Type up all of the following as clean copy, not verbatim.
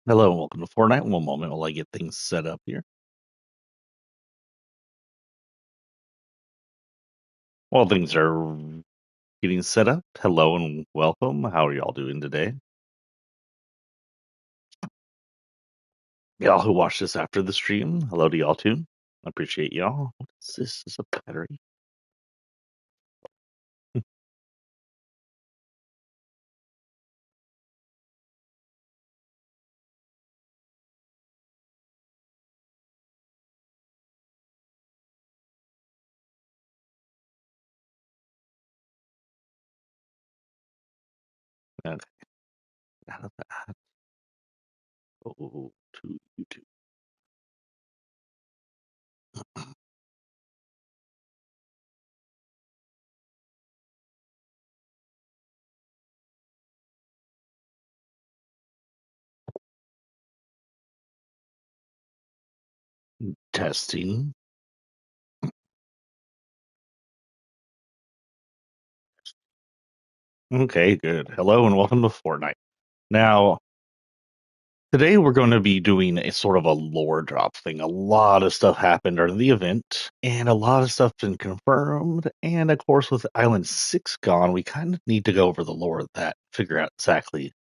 Hello and welcome to Fortnite. One moment while I get things set up here. While things are getting set up, hello and welcome. How are y'all doing today? Y'all who watch this after the stream, hello to y'all too. I appreciate y'all. What is this? Is a battery? Okay, out of that. Oh, to YouTube. Testing. Okay, good. Hello and welcome to Fortnite. Now, today we're going to be doing a sort of a lore drop thing. A lot of stuff happened during the event, and a lot of stuff been confirmed. And of course, with Island 6 gone, we kind of need to go over the lore of that, figure out exactly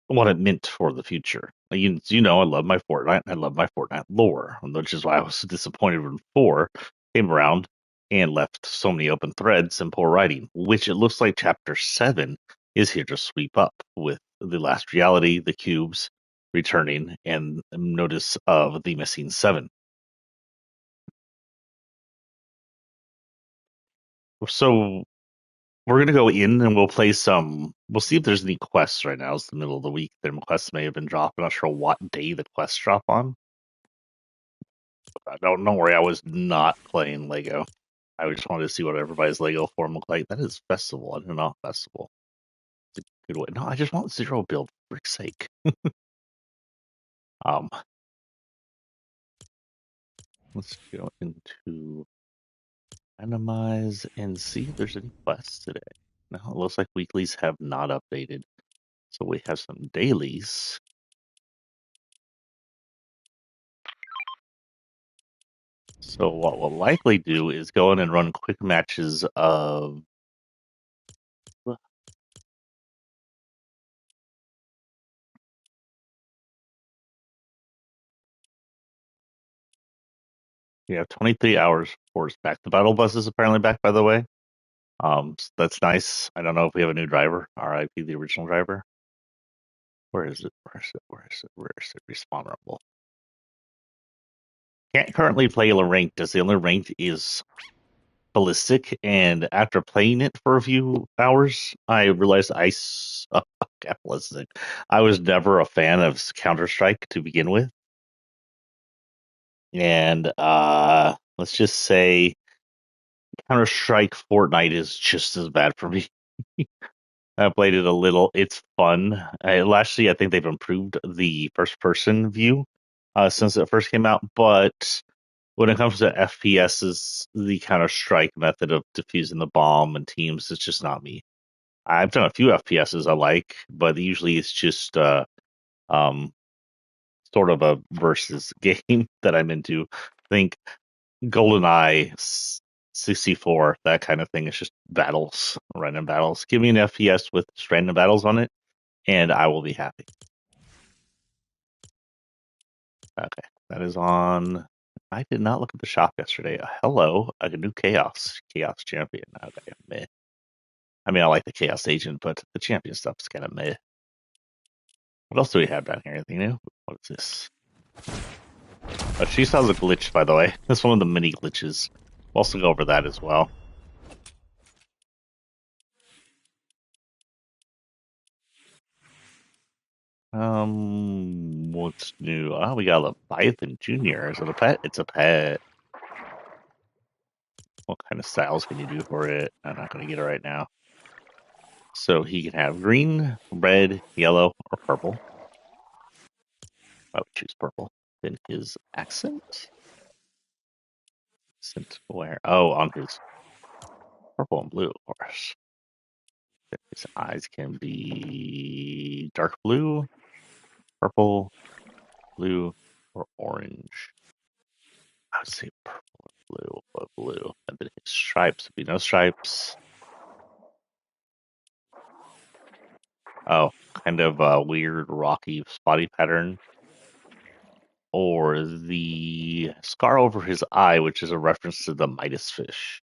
what it meant for the future. I love my Fortnite. I love my Fortnite lore, which is why I was disappointed when 4 came around and left so many open threads and poor writing, which it looks like Chapter 7 is here to sweep up with the last reality, the cubes returning, and notice of the missing 7. So we're gonna go in and we'll play some. We'll see if there's any quests right now. It's the middle of the week. Their quests may have been dropped. I'm not sure what day the quests drop on. Don't worry, I was not playing Lego. I just wanted to see what everybody's Lego form looked like. That is festival. I do not festival. It's a good way. No, I just want zero build for frick's sake. Um, let's go into randomize and see if there's any quests today. No, it looks like weeklies have not updated. So we have some dailies. So what we'll likely do is go in and run quick matches of we have 23 hours for us back. The battle bus is apparently back, by the way. That's nice. I don't know if we have a new driver. RIP the original driver. Where is it? Where is it? Where is it? Where is it? Respawnable. Can't currently play ranked as the only ranked is ballistic, and after playing it for a few hours, I realized ballistic. I was never a fan of Counter Strike to begin with, and let's just say Counter Strike Fortnite is just as bad for me. I played it a little. It's fun. Lastly, I think they've improved the first person view since it first came out. But when it comes to FPSs, the Counter Strike method of defusing the bomb and teams is just not me. I've done a few FPSs I like, but usually it's just um, sort of a versus game that I'm into. I think GoldenEye 64, that kind of thing. It's just battles, random battles. Give me an FPS with just random battles on it, and I will be happy. Okay, that is on. I did not look at the shop yesterday. Hello, a new Chaos Champion. Okay, meh. I mean, I like the Chaos Agent, but the Champion stuff is kind of meh. What else do we have down here? Anything new? What is this? Oh, she sounds a glitch, by the way. That's one of the mini glitches. We'll also go over that as well. What's new? Oh, we got a Leviathan Junior. Is it a pet? It's a pet. What kind of styles can you do for it? I'm not going to get it right now. So he can have green, red, yellow, or purple. I would choose purple. Then his accent. Accent where? Oh, on his purple and blue, of course. His eyes can be Dark blue, purple, blue, or orange? I would say purple or blue, but blue. And then his stripes would be no stripes. Oh, kind of a weird rocky spotty pattern. Or the scar over his eye, which is a reference to the Midas fish.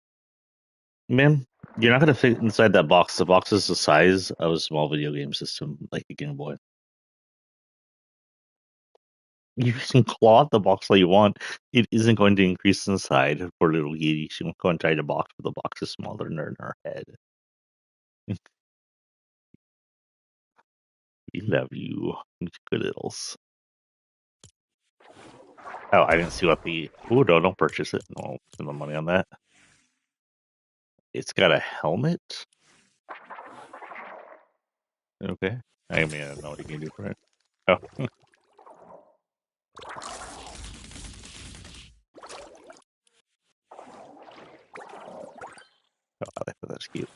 Man, you're not gonna fit inside that box. The box is the size of a small video game system, like a Game Boy. You can claw the box all you want. It isn't going to increase inside for little Yeti. She won't go inside the box, but the box is smaller than her head. We love you, good littles. Oh, I didn't see what the. Oh, no, don't purchase it. No, spend the money on that. It's got a helmet. Okay. I mean, I don't know what you can do for it. Oh, oh, I like that. That's cute.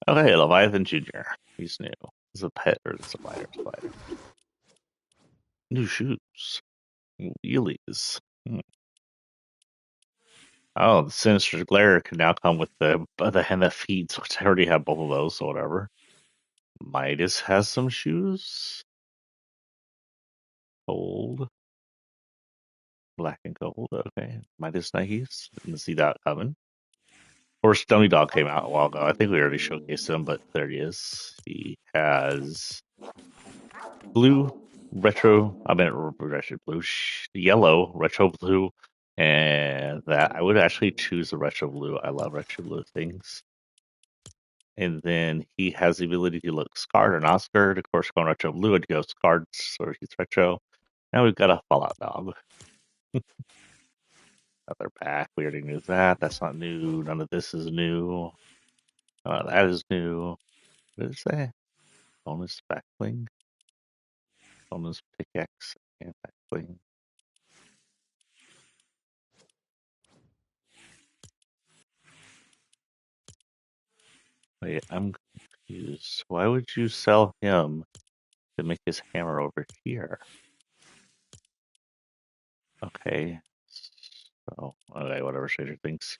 Okay, Leviathan Jr. He's new. Is a pet or is a spider? Spider. New shoes. Wheelies. Hmm. Oh, the Sinister Glare can now come with the hand that feeds, which I already have both of those, so whatever. Midas has some shoes. Gold. Black and gold. Okay. Midas Nikes. Didn't see that coming. Of course, Stony Dog came out a while ago. I think we already showcased him, but there he is. He has blue, retro. I meant retro blue, yellow, retro blue, and that I would actually choose the retro blue. I love retro blue things. And then he has the ability to look scarred or not scarred. Of course, going retro blue, it goes scarred, so he's retro. Now we've got a Fallout dog. Another pack. We already knew that. That's not new. None of this is new. That is new. What did it say? Bonus backbling. Bonus pickaxe and backbling. Wait, I'm confused. Why would you sell him to make his hammer over here? Okay. So, okay, whatever Shader thinks.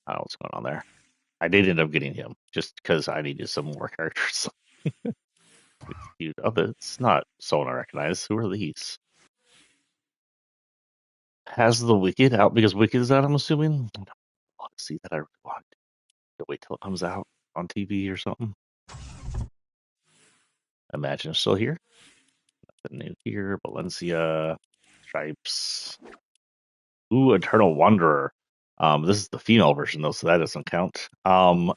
I don't know what's going on there. I did end up getting him just because I needed some more characters. It's cute. Oh, it's not someone I recognize. Who are these? Has the Wicked out because Wicked is out, I'm assuming? I don't want to see that. I really want to wait till it comes out on TV or something. Imagine it's still here. Nothing new here. Valencia, Stripes. Ooh, Eternal Wanderer. This is the female version though, so that doesn't count. Uh,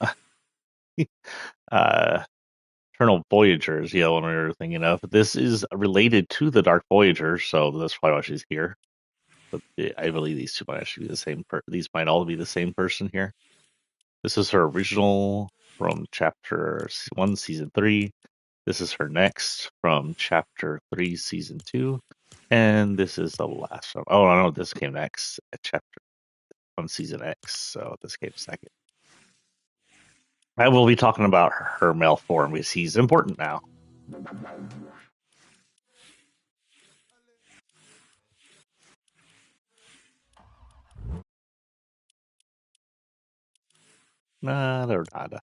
Eternal Voyagers, yeah, what we were thinking of. This is related to the Dark Voyager, so that's probably why she's here. But I believe these two might actually be the same. These might all be the same person here. This is her original from Chapter 1, Season 3. This is her next from Chapter 3, Season 2. And this is the last one. Oh, no, this came next at Chapter 1, Season X. So this came second. I will be talking about her male form because he's important now. Nada, nada.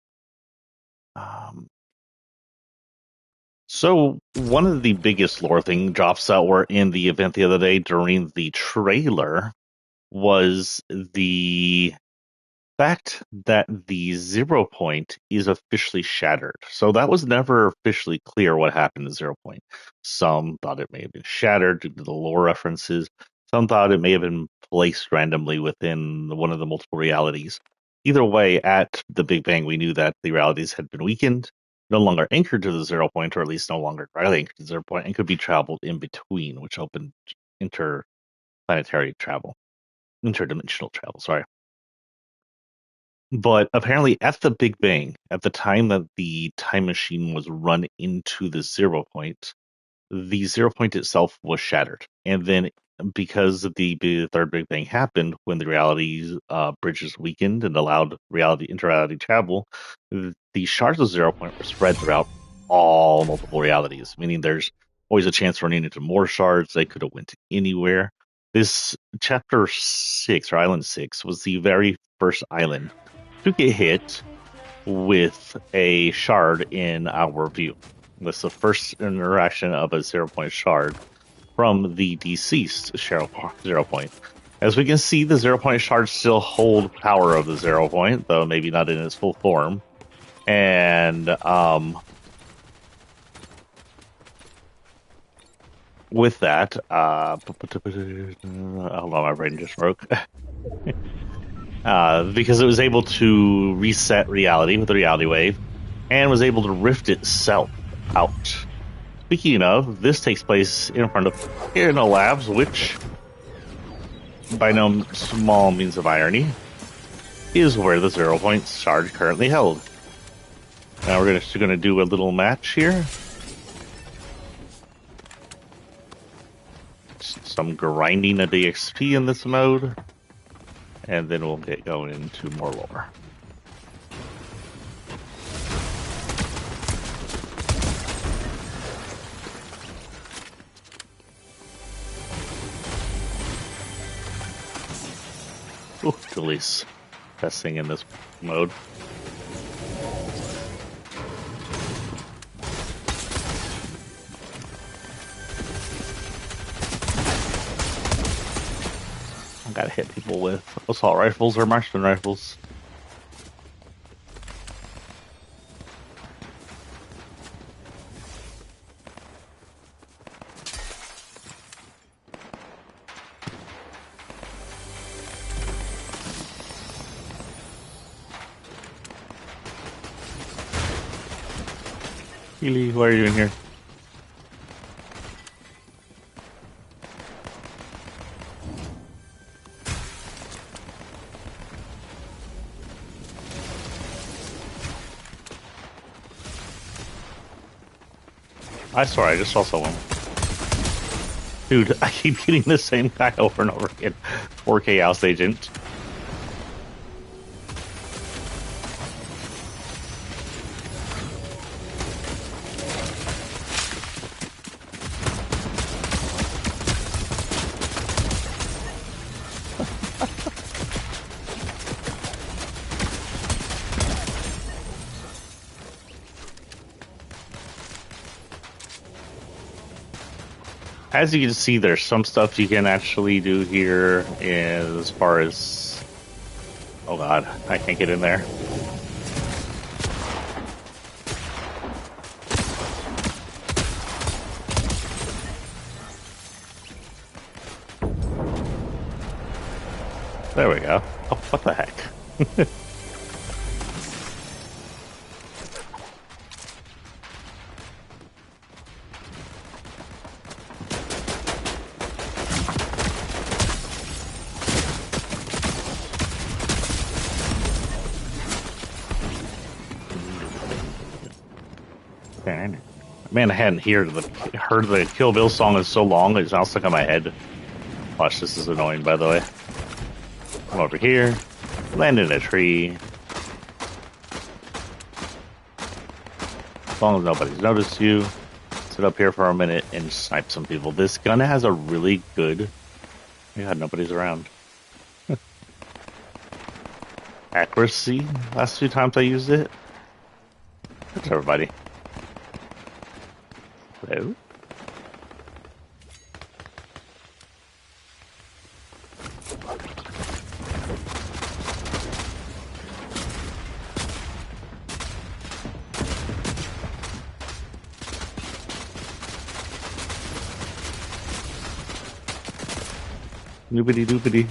So one of the biggest lore thing drops that were in the event the other day during the trailer was the fact that the 0 point is officially shattered. So that was never officially clear what happened to 0 point. Some thought it may have been shattered due to the lore references. Some thought it may have been placed randomly within one of the multiple realities. Either way, at the Big Bang, we knew that the realities had been weakened, no longer anchored to the 0 point, or at least no longer directly anchored to the 0 point, and could be traveled in between, which opened interplanetary travel, interdimensional travel. Sorry. But apparently, at the Big Bang, at the time that the time machine was run into the 0 point, the 0 point itself was shattered. And then, because the third Big Bang happened, when the reality bridges weakened and allowed reality interreality travel, the shards of 0 point were spread throughout all multiple realities, meaning there's always a chance for running into more shards. They could have went anywhere. This chapter 6 or island 6 was the very first island to get hit with a shard in our view. That's the first interaction of a 0 point shard from the deceased 0 point. As we can see, the 0 point shards still hold power of the 0 point, though maybe not in its full form. And with that, hold on, my brain just broke. Because it was able to reset reality with the reality wave and was able to rift itself out. Speaking of, this takes place in front of Inno Labs, which, by no small means of irony, is where the 0 point shard currently held. Now we're just going to do a little match here. Some grinding of the XP in this mode, and then we'll get going into more lore. Ooh, Julie's testing in this mode. I gotta hit people with assault rifles or marksman rifles. Healy, what are you doing here? I swear, I just saw someone. Dude, I keep getting the same guy over and over again. 4K House Agent. As you can see, there's some stuff you can actually do here as far as... Oh god, I can't get in there. There we go. Oh, what the heck? Man, I hadn't heard the Kill Bill song in so long, it's now stuck in my head. Watch, this is annoying, by the way. Come over here, land in a tree. As long as nobody's noticed you, sit up here for a minute and snipe some people. This gun has a really good... Yeah, nobody's around. Accuracy, last few times I used it. That's everybody. Hello? Noobity doobity.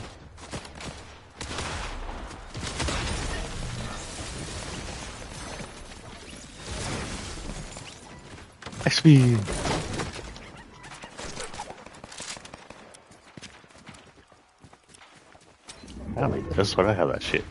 XP. I like this. Why do I have that shit?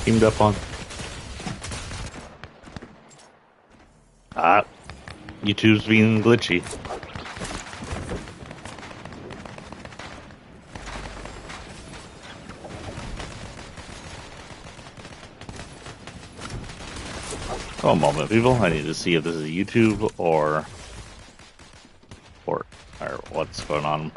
Teamed up on. Ah, YouTube's being glitchy. Oh, a moment, people. I need to see if this is YouTube or or what's going on.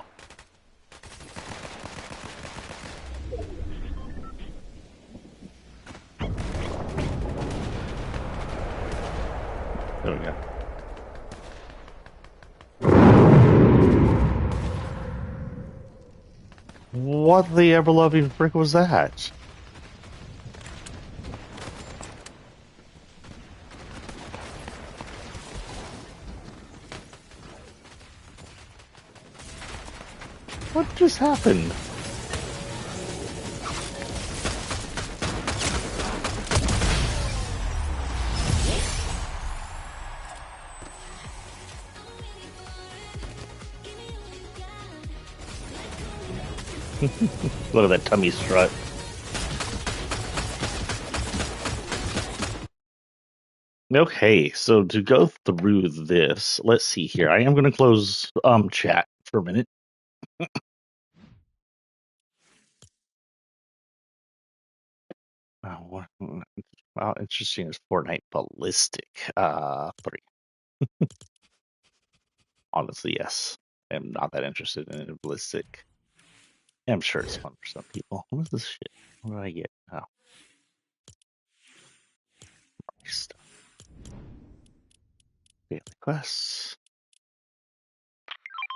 There we go. What the ever loving frick was that? What just happened? Look at that tummy strut. Okay, so to go through this, let's see here. I am going to close chat for a minute. Wow, interesting is Fortnite ballistic. 3. Honestly, yes. I'm not that interested in it ballistic. I'm sure it's fun for some people. What is this shit? What did I get? Oh, stuff. Daily quests,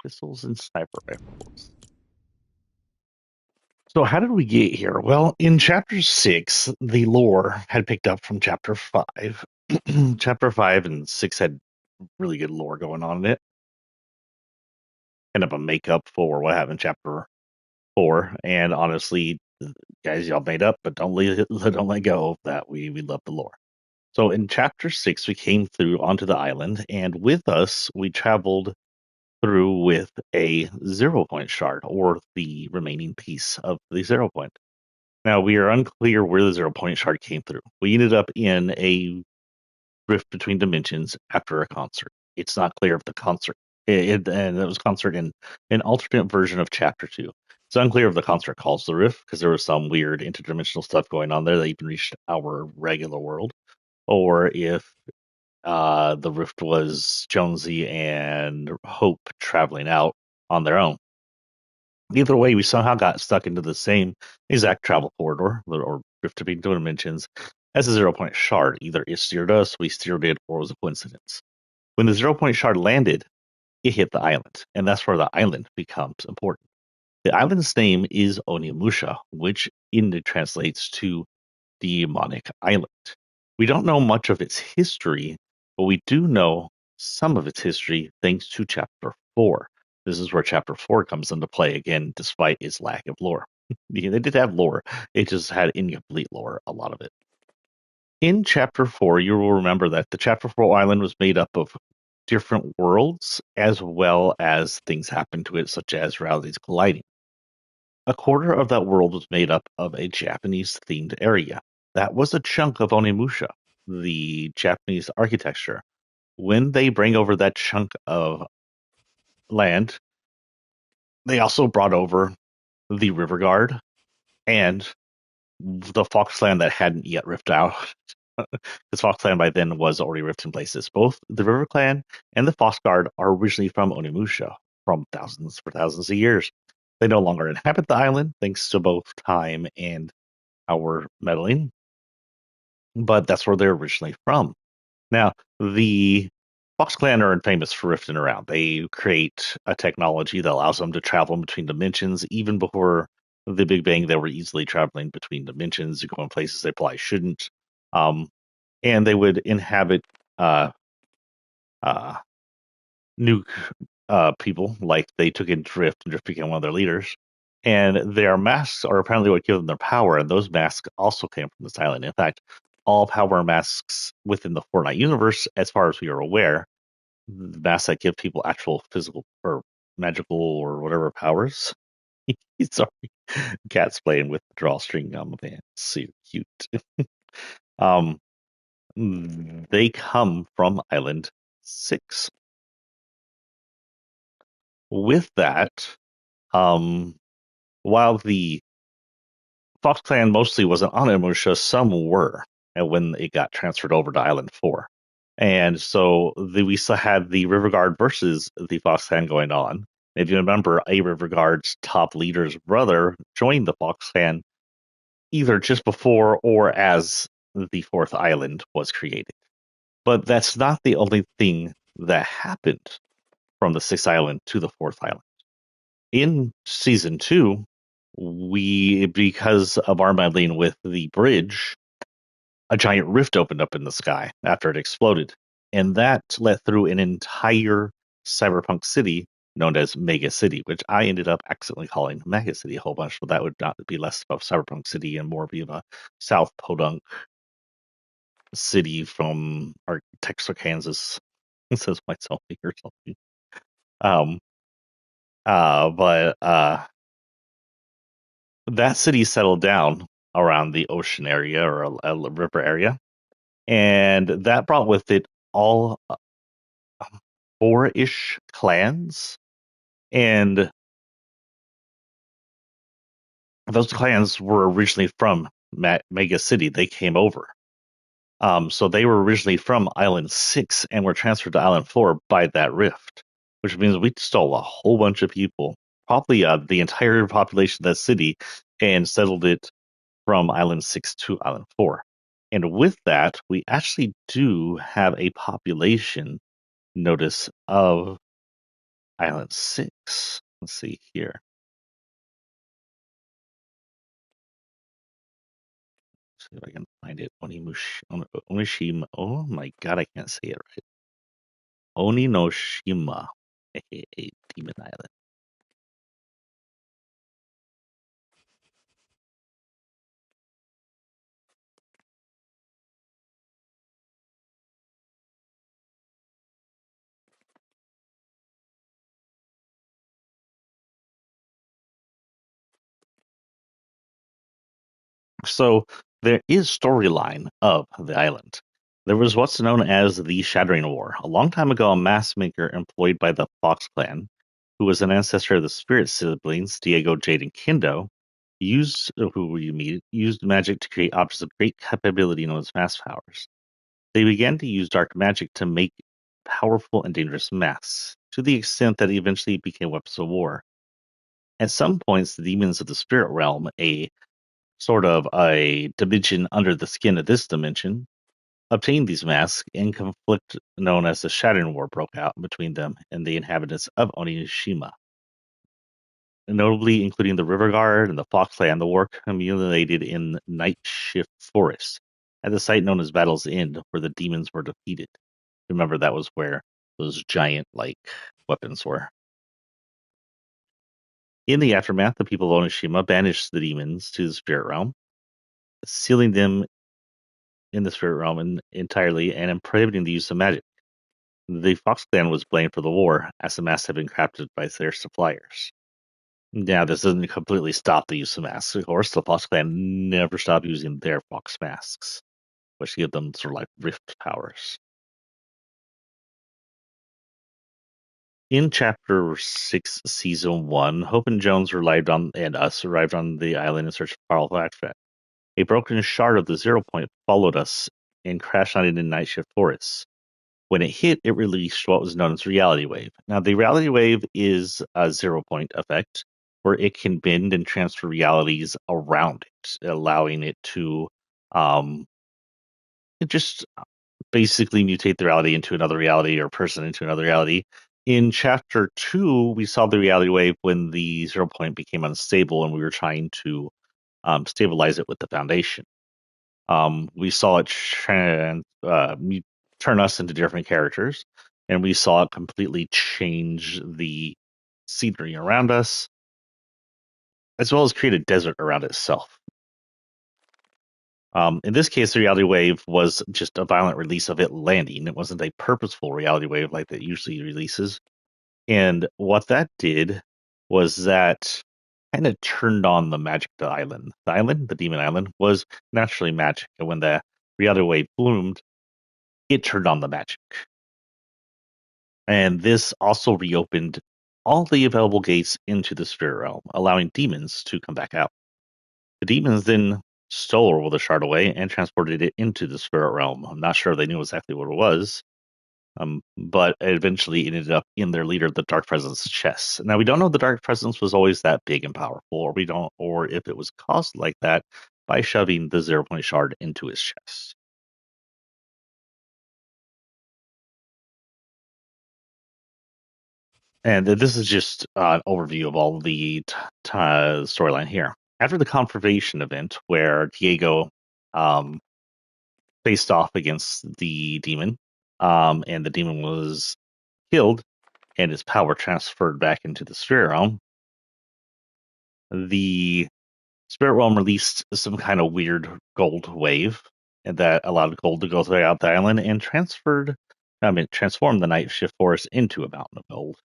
pistols, and sniper rifles. So how did we get here? Well, in chapter 6, the lore had picked up from chapter 5. Chapter 5 and 6 had really good lore going on in it. Kind of a makeup for what happened in chapter 4. And honestly, guys, y'all made up, but don't let go of that. We love the lore. So in chapter 6, we came through onto the island, and with us, we traveled through with a 0 point shard, or the remaining piece of the 0 point. Now, we are unclear where the 0 point shard came through. We ended up in a rift between dimensions after a concert. It's not clear if the concert, and it was concert in an alternate version of chapter 2. It's unclear if the concert calls the rift because there was some weird interdimensional stuff going on there that even reached our regular world, or if the rift was Jonesy and Hope traveling out on their own. Either way, we somehow got stuck into the same exact travel corridor or rift between dimensions as a 0 point shard. Either it steered us, we steered it, or it was a coincidence. When the 0 point shard landed, it hit the island, and that's where the island becomes important. The island's name is Onimusha, which translates to demonic island. We don't know much of its history, but we do know some of its history thanks to chapter 4. This is where chapter 4 comes into play again, despite its lack of lore. Yeah, they did have lore, it just had incomplete lore, a lot of it. In chapter 4, you will remember that the chapter 4 island was made up of different worlds as well as things happened to it, such as realities colliding. A quarter of that world was made up of a Japanese-themed area. That was a chunk of Onimusha, the Japanese architecture. When they bring over that chunk of land, they also brought over the River Guard and the Foxland that hadn't yet ripped out. Because Foxland by then was already ripped in places. Both the River Clan and the Fox Guard are originally from Onimusha from thousands of years. They no longer inhabit the island, thanks to both time and our meddling, but that's where they're originally from. Now, the Fox Clan are infamous for rifting around. They create a technology that allows them to travel between dimensions. Even before the Big Bang, they were easily traveling between dimensions, going places they probably shouldn't. And they would inhabit uh, uh, new people, like they took in Drift, and Drift became one of their leaders. And their masks are apparently what give them their power, and those masks also came from this island. In fact, all power masks within the Fortnite universe, as far as we are aware, the masks that give people actual physical or magical or whatever powers. Sorry. Cat's playing with the drawstring gum, man. So cute. Um, they come from Island 6. With that, um, while the Fox Clan mostly wasn't on Emusha, some were, and when it got transferred over to Island 4. And so we still had the River Guard versus the Fox Clan going on. If you remember, a River Guard's top leader's brother joined the Fox Clan either just before or as the fourth island was created. But that's not the only thing that happened from the sixth island to the fourth island. In season 2, because of our meddling with the bridge, a giant rift opened up in the sky after it exploded. And that let through an entire cyberpunk city known as Mega City, which I ended up accidentally calling Mega City a whole bunch, but that would not be less of a cyberpunk city and more be of a South Podunk city from Texas, Kansas. It says myself or something. Um, but that city settled down around the ocean area or a river area, and that brought with it all four-ish clans, and those clans were originally from Mega City. They came over. So they were originally from Island 6 and were transferred to Island 4 by that rift, which means we stole a whole bunch of people, probably the entire population of that city, and settled it from Island 6 to Island 4. And with that, we actually do have a population notice of Island 6. Let's see here. See if I can find it. Onishima. Oh my god, I can't say it right. Oninoshima. Demon Island. So there is storyline of the island. There was what's known as the Shattering War. A long time ago, a mask maker employed by the Fox clan, who was an ancestor of the spirit siblings, Diego, Jade, and Kindo, who you meet, used magic to create objects of great capability known as mask powers. They began to use dark magic to make powerful and dangerous masks, to the extent that it eventually became weapons of war. At some points, the demons of the spirit realm, a sort of a dimension under the skin of this dimension, obtained these masks, and conflict known as the Shattering War broke out between them and the inhabitants of Onishima. Notably, including the River Guard and the Fox Clan, the war culminated in Night Shift Forest, at the site known as Battle's End, where the demons were defeated. Remember, that was where those giant, like, weapons were. In the aftermath, the people of Onishima banished the demons to the spirit realm, sealing them in the spirit realm entirely and prohibiting the use of magic. The Fox clan was blamed for the war, as the masks had been crafted by their suppliers. Now, this doesn't completely stop the use of masks. Of course, the Fox clan never stopped using their fox masks, which give them sort of like rift powers. In Chapter 6, Season 1, Hope and Jones and us arrived on the island in search of powerful artifact. A broken shard of the Zero Point followed us and crashed landed in Night Shift Forest. When it hit, it released what was known as Reality Wave. Now, the Reality Wave is a 0 point effect where it can bend and transfer realities around it, allowing it to just basically mutate the reality into another reality or person into another reality. In Chapter 2, we saw the Reality Wave when the 0 point became unstable and we were trying to stabilize it with the Foundation. We saw it turn us into different characters, and we saw it completely change the scenery around us, as well as create a desert around itself. In this case, the reality wave was just a violent release of it landing. It wasn't a purposeful reality wave like that usually releases. And what that did was that kind of turned on the magic to the island. The island, the demon island, was naturally magic, and when the reality wave bloomed, it turned on the magic. And this also reopened all the available gates into the spirit realm, allowing demons to come back out. The demons then stole the shard away and transported it into the spirit realm. I'm not sure they knew exactly what it was, but it eventually ended up in their leader, the Dark Presence chest. Now we don't know if the Dark Presence was always that big and powerful, or if it was caused like that by shoving the 0 point shard into his chest. And this is just an overview of all the storyline here. After the confrontation event, where Diego um, faced off against the demon, and the demon was killed, and his power transferred back into the spirit realm, the spirit realm released some kind of weird gold wave, and that allowed gold to go throughout the island and transformed the night shift forest into a mountain of gold.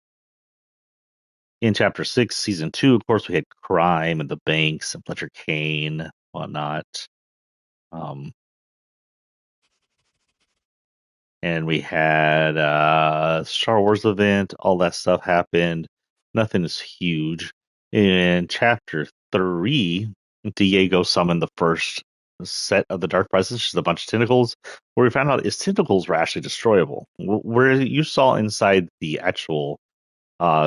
In chapter 6, season 2, of course, we had crime and the banks and Fletcher Kane, whatnot. Um, and we had Star Wars event, all that stuff happened. Nothing is huge. In chapter 3, Diego summoned the first set of the Dark Presence, just a bunch of tentacles, where we found out his tentacles were actually destroyable. Where you saw inside the actual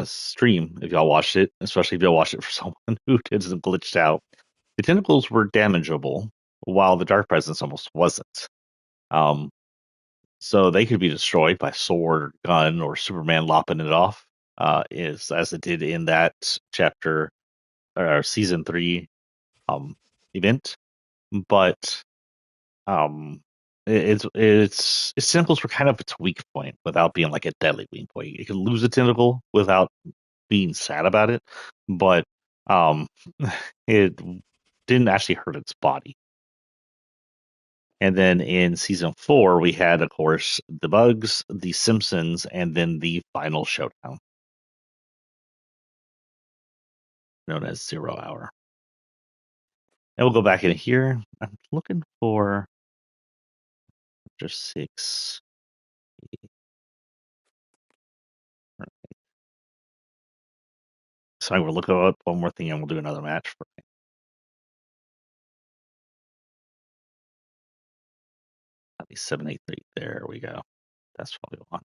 stream, if y'all watched it, especially if y'all watched it for someone who isn't glitched out, the tentacles were damageable, while the Dark Presence almost wasn't. Um, so they could be destroyed by sword or gun or Superman lopping it off, is as it did in that chapter or season 3 event. But um, its tentacles were kind of its weak point without being like a deadly weak point. You could lose a tentacle without being sad about it, but um, it didn't actually hurt its body. And then in season 4, we had, of course, the Bugs, the Simpsons, and then the final showdown, known as 0 Hour. And we'll go back in here. I'm looking for chapter 6. So I will look up one more thing and we'll do another match. At least 783. There we go. That's what we want.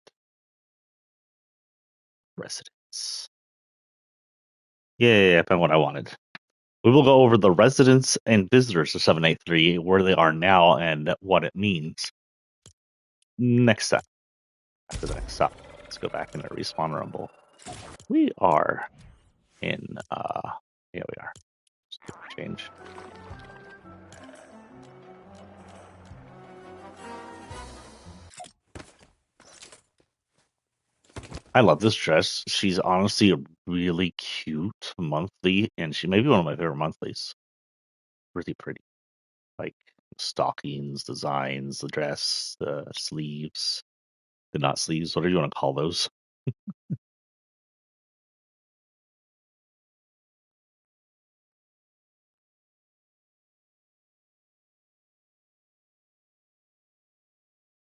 Residents. Yeah, I found what I wanted. We will go over the residents and visitors of 783, where they are now and what it means. Next step. After the next stop. Let's go back in the respawn rumble. We are in yeah, we are. Change. I love this dress. She's honestly a really cute monthly, and she may be one of my favorite monthlies. Really pretty. Like stockings, designs, the dress, the sleeves, the not sleeves, whatever you want to call those.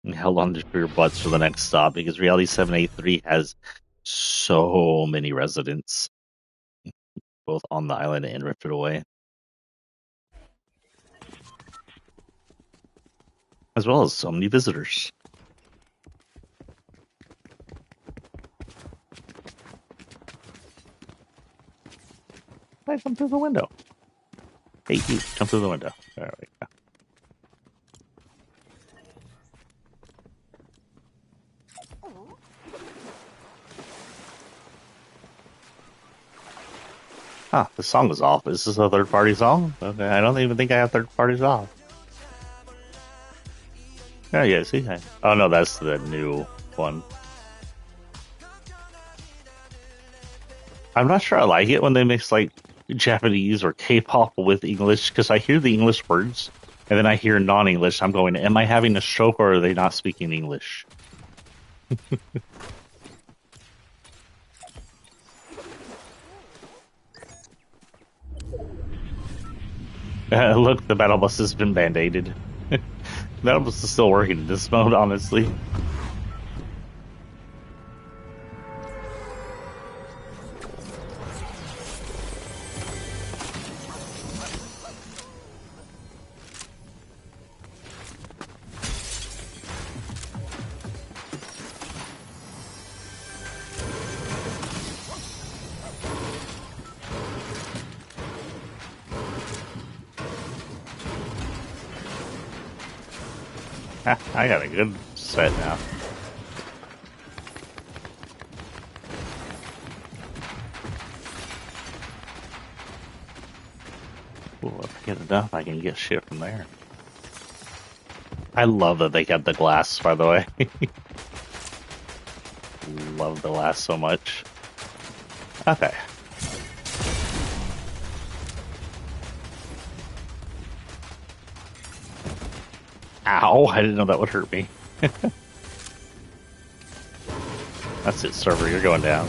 And held on to your butts for the next stop because Reality 783 has so many residents, both on the island and Rifted Away, as well as so many visitors. I jump through the window. Hey, you, jump through the window. There we go. Huh, the song is off. Is this a third party song? Okay, I don't even think I have third parties off. Yeah, see? Oh, no, that's the new one. I'm not sure I like it when they mix like Japanese or K-pop with English because I hear the English words and then I hear non-English. I'm going, am I having a stroke or are they not speaking English? Look, the battle bus has been band-aided. Battle bus is still working in this mode, honestly. I got a good set now. Ooh, if I get enough, I can get shit from there. I love that they got the glass, by the way. Love the glass so much. Okay. Ow, I didn't know that would hurt me. That's it, server, you're going down.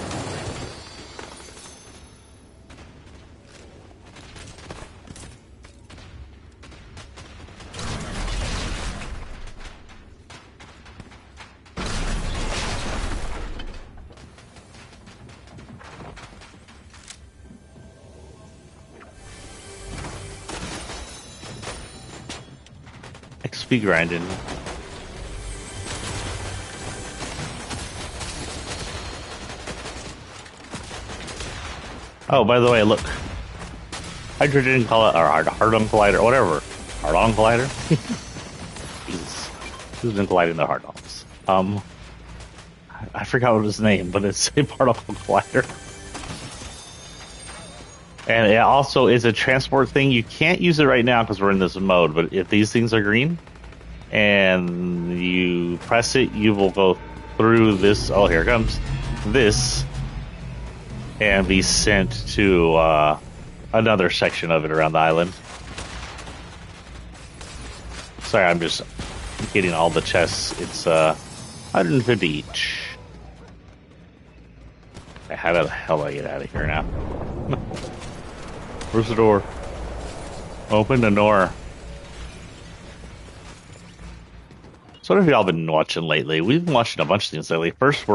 XP grinding. Oh, by the way, look. Hydrogen collider, or hard-on collider, whatever. Hard-on collider? Jesus. Who's been colliding the hard-ons? I forgot what his name, but it's a particle collider. And it also is a transport thing. You can't use it right now because we're in this mode, but if these things are green and you press it, you will go through this. Oh, here it comes. This. And be sent to another section of it around the island. Sorry, I'm just getting all the chests. It's 150 each. How the hell do I get out of here now? Where's the door? Open the door. So what have y'all been watching lately? We've been watching a bunch of things lately. First, we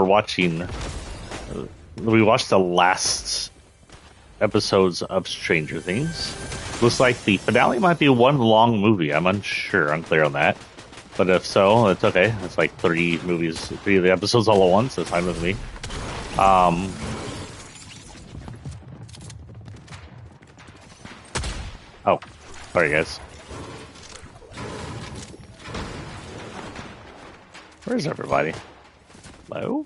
watched the last episodes of Stranger Things. Looks like the finale might be one long movie. I'm unclear on that. But if so, it's okay. It's like 3 of the episodes all at once. That's fine with me. Oh, sorry guys. Where's everybody? Hello?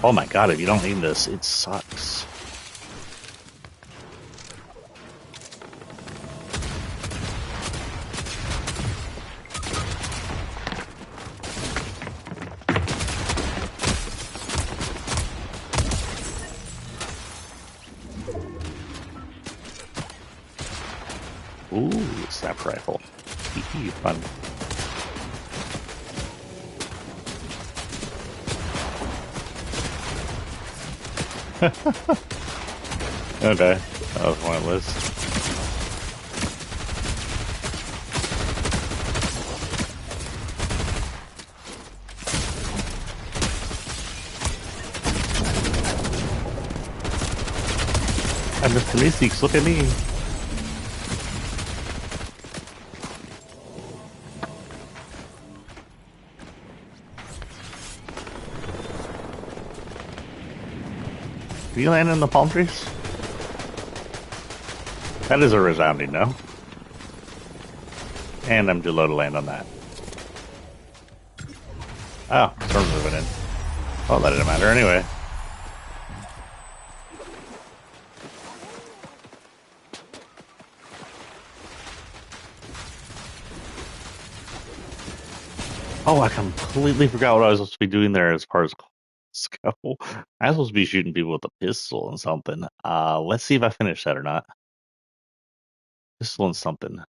Oh my god, if you don't aim this, it sucks. Ooh, snap rifle. Fun. Okay, that was pointless. I'm Mr. Meeseeks, look at me. Did you land in the palm trees? That is a resounding no. And I'm too low to land on that. Oh, storm's moving in. Well, that didn't matter anyway. Oh, I completely forgot what I was supposed to be doing there as far as scout. I was supposed to be shooting people with a pistol and something. Let's see if I finish that or not. Pistol and something.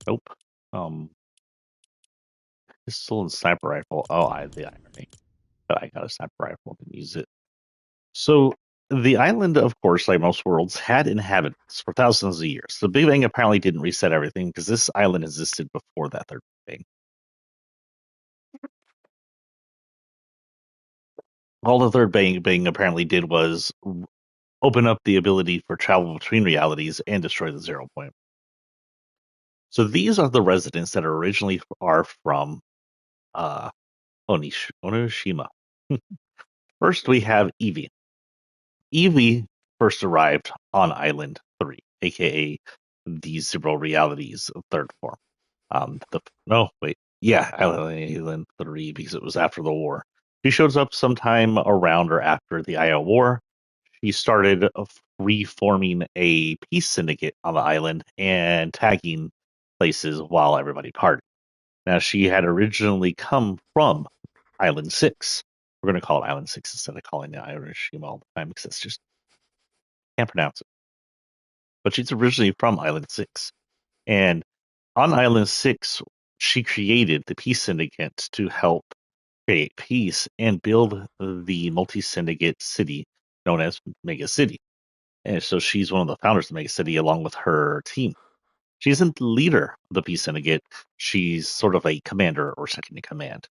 Nope. Um, Pistol and sniper rifle. Oh, I the irony. But I got a sniper rifle and use it. So the island, of course, like most worlds, had inhabitants for thousands of years. The Big Bang apparently didn't reset everything because this island existed before that third Big Bang. All the third Bang apparently did was open up the ability for travel between realities and destroy the zero point. So these are the residents that originally are from uh, Onishima. First, we have Evie. Evie first arrived on Island 3, aka the Zero Realities third form. The no, wait, yeah, Island 3 because it was after the war. She shows up sometime around or after the IO War. She started reforming a peace syndicate on the island and tagging places while everybody partied. Now, she had originally come from Island 6. We're going to call it Island 6 instead of calling it Hiroshima all the time because it's just can't pronounce it. But she's originally from Island 6. And on Island 6, she created the Peace Syndicate to help create peace and build the multi syndicate city known as Mega City. And so she's one of the founders of Mega City along with her team. She isn't the leader of the Peace Syndicate. She's sort of a commander or second in command.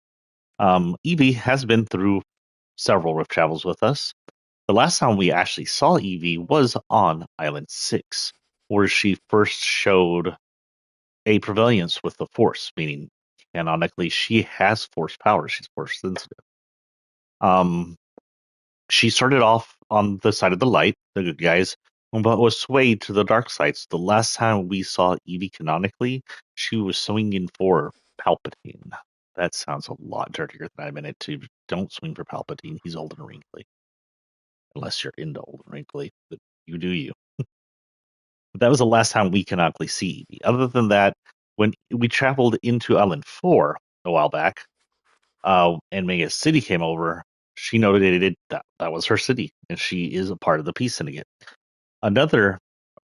Evie has been through several rift travels with us. The last time we actually saw Evie was on Island 6, where she first showed a prevalence with the Force, meaning canonically she has Force power. She's Force sensitive. Um, she started off on the side of the light, the good guys, but was swayed to the dark side. So the last time we saw Evie canonically, she was swinging for Palpatine. That sounds a lot dirtier than I meant it to. Don't swing for Palpatine. He's old and wrinkly. Unless you're into old and wrinkly. But you do you. But that was the last time we canonically see Evie. Other than that, when we traveled into Island 4 a while back, and Mega City came over, she noted that that was her city, and she is a part of the Peace Syndicate. Another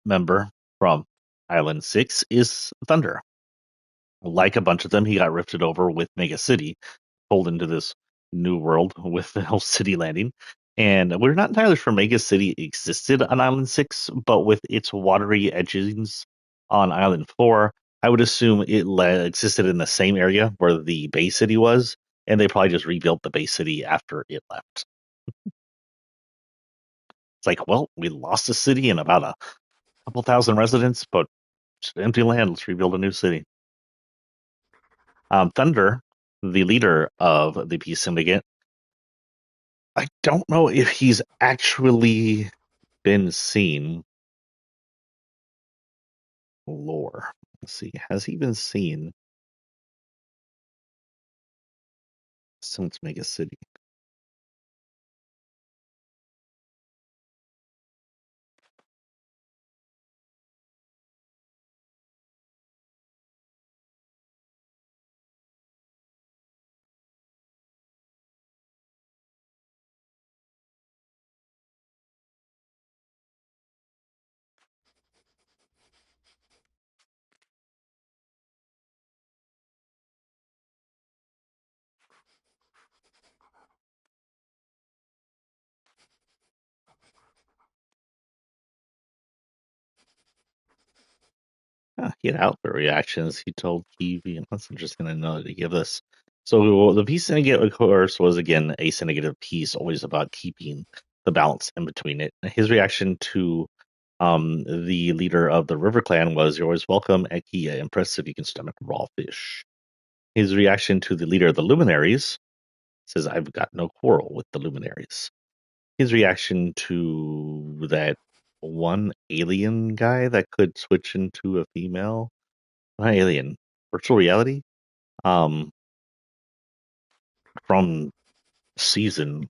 member from Island 6 is Thunder. Like a bunch of them, he got rifted over with Mega City, pulled into this new world with the whole city landing. And we're not entirely sure Mega City existed on Island 6, but with its watery edgings on Island 4, I would assume it existed in the same area where the base city was, and they probably just rebuilt the base city after it left. It's like, well, we lost a city and about a couple thousand residents, but empty land. Let's rebuild a new city. Thunder, the leader of the Peace Syndicate, I don't know if he's actually been seen lore. Let's see. Has he been seen since Mega City? He had output reactions. He told Kiwi, and that's interesting to know to give us. So the Peace Syndicate, of course, was again a syndicate of peace, always about keeping the balance in between it. His reaction to the leader of the River Clan was, "You're always welcome, Ekia. Impressive you can stomach raw fish." His reaction to the leader of the Luminaries says, "I've got no quarrel with the Luminaries." His reaction to that one alien guy that could switch into a female, not alien, virtual reality, um, from season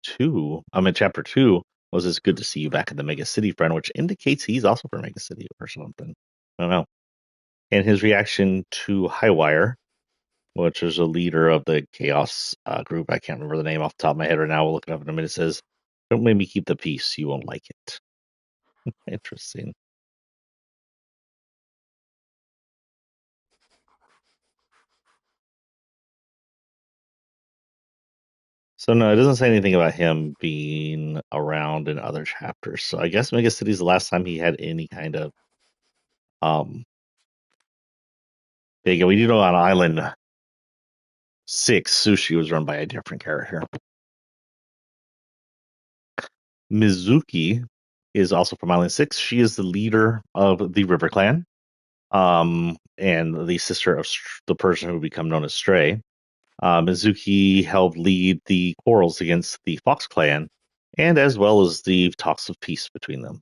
2, I'm in chapter 2, was it's good to see you back in the Mega City, friend, which indicates he's also from Mega City or something. I don't know. and his reaction to Highwire, which is a leader of the Chaos group. I can't remember the name off the top of my head right now. We'll look it up in a minute. It says, "Don't make me keep the peace. You won't like it." Interesting. So no, it doesn't say anything about him being around in other chapters. So I guess Mega City's the last time he had any kind of um big. We do know on Island 6, Sushi was run by a different character. Mizuki is also from Island 6. She is the leader of the River Clan, and the sister of the person who would become known as Stray. Mizuki helped lead the quarrels against the Fox Clan, and as well as the talks of peace between them.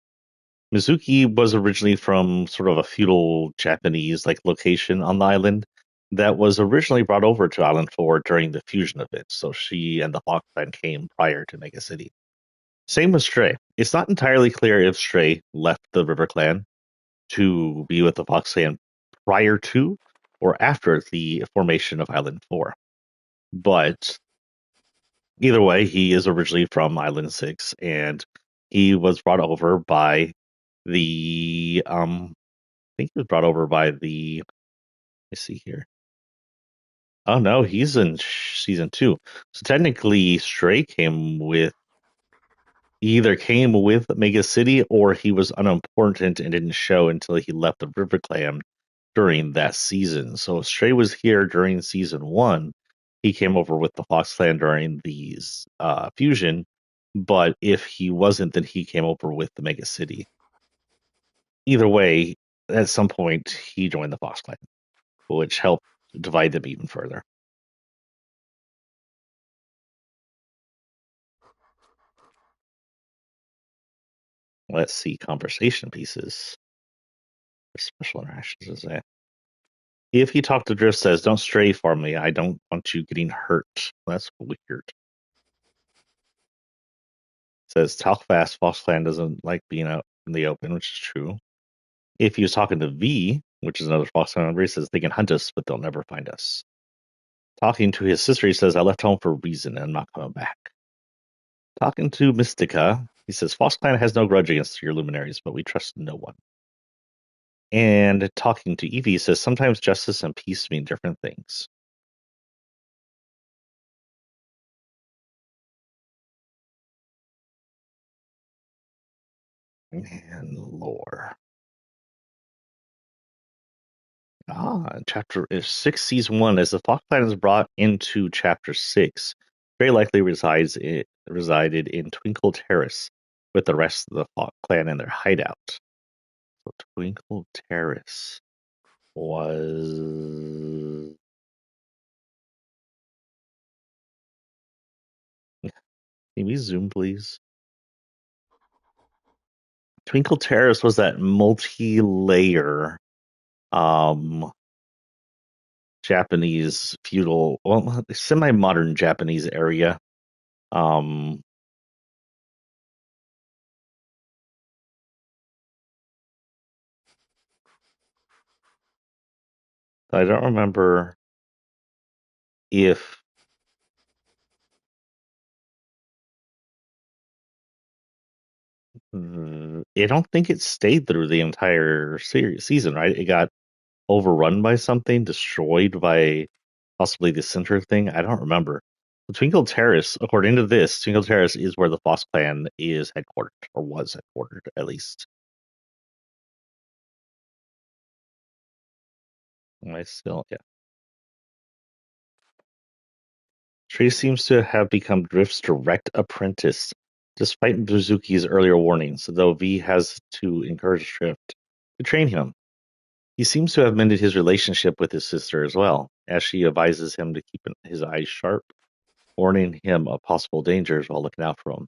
Mizuki was originally from sort of a feudal Japanese like location on the island that was originally brought over to Island 4 during the fusion event. So she and the Fox Clan came prior to Mega City. Same with Stray. It's not entirely clear if Stray left the River Clan to be with the Fox Clan prior to or after the formation of Island 4. But either way, he is originally from Island 6, and he was brought over by I think he was brought over by the. Let's see here. Oh no, he's in season 2. So technically, Stray came with Mega City, or he was unimportant and didn't show until he left the River Clan during that season. So if Stray was here during season 1, he came over with the Fox Clan during these fusion. But if he wasn't, then he came over with the Mega City. Either way, at some point he joined the Fox Clan, which helped divide them even further. Let's see, conversation pieces. Special interactions is that if he talked to Drift says, "Don't stray from me. I don't want you getting hurt." That's weird. Says talk fast. Fox Clan doesn't like being out in the open, which is true. If he was talking to V, which is another Fox Clan member, he says they can hunt us, but they'll never find us. Talking to his sister, he says, "I left home for a reason and I'm not coming back." Talking to Mystica, he says, "Fox Clan has no grudge against your luminaries, but we trust no one." And talking to Evie, he says, "Sometimes justice and peace mean different things." And lore. Chapter 6, season 1. As the Fox Clan is brought into chapter 6, very likely resided in Twinkle Terrace with the rest of the Fox Clan in their hideout. So Twinkle Terrace was. Can we zoom, please? Twinkle Terrace was that multi-layer um Japanese feudal, well, semi-modern Japanese area. Um, I don't remember if I don't think it stayed through the entire season, right? It got overrun by something, destroyed by possibly the center thing. I don't remember. Twinkle Terrace, according to this, Twinkle Terrace is where the Fox Clan is headquartered, or was headquartered at least. I still, yeah. Trey seems to have become Drift's direct apprentice, despite Mizuki's earlier warnings, though V has to encourage Drift to train him. He seems to have mended his relationship with his sister as well, as she advises him to keep his eyes sharp, warning him of possible dangers while looking out for him.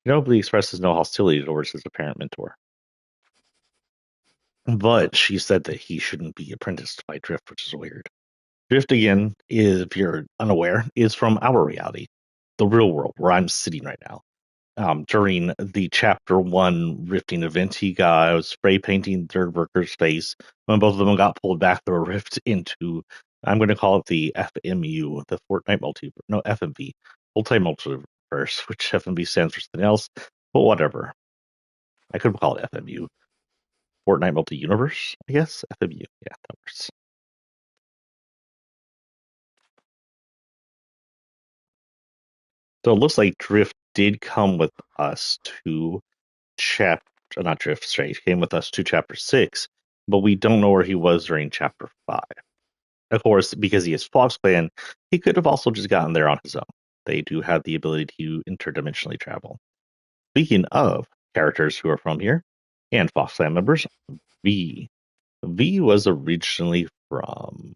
He notably expresses no hostility towards his apparent mentor. But she said that he shouldn't be apprenticed by Drift, which is weird. Drift, again, if you're unaware, is from our reality, the real world, where I'm sitting right now. during the chapter one rifting event, he got I was spray painting third worker's face. When both of them got pulled back, they were ripped into. I'm going to call it the FMU, the Fortnite multiverse. No, FMV, multi multiverse, which FMV stands for something else, but whatever. I could call it FMU, Fortnite multi universe. I guess FMU. Yeah, that works. So it looks like Drift did come with us to chapter, not Drift Straight, came with us to chapter six, but we don't know where he was during chapter five. Of course, because he is Fox Clan, he could have also just gotten there on his own. They do have the ability to interdimensionally travel. Speaking of characters who are from here and Fox Clan members, V. V was originally from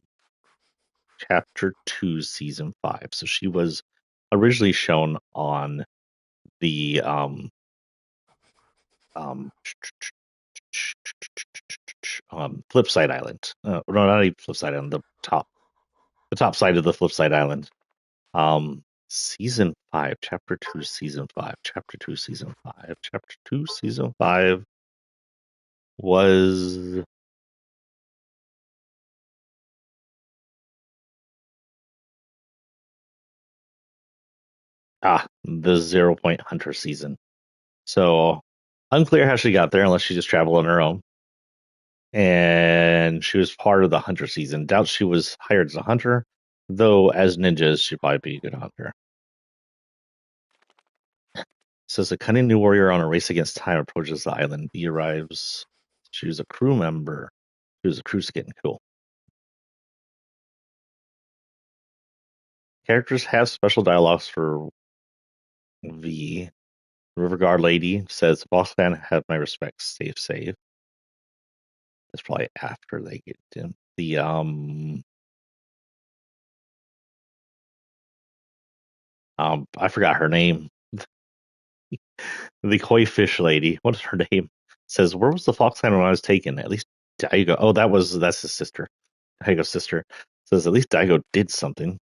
chapter 2, season 5. So she was originally shown on the um, Flipside Island. No, not even Flipside Island. The top side of the Flipside Island. Season 5, chapter 2, season 5, chapter 2, season 5, chapter 2, season 5 was the 0 Point Hunter season. So unclear how she got there unless she just traveled on her own. And she was part of the hunter season. Doubt she was hired as a hunter, though as ninjas she'd probably be a good hunter. Says a cunning new warrior on a race against time approaches the island. He arrives. She was a crew member. She was a crew skin. Cool. Characters have special dialogues for V. River Guard Lady says, "Boss fan, have my respects. Safe, safe." That's probably after they get in the I forgot her name. The koi fish lady. What is her name? Says, "Where was the fox hen when I was taken? At least Daigo." Oh, that's his sister. Daigo's sister. Says at least Daigo did something.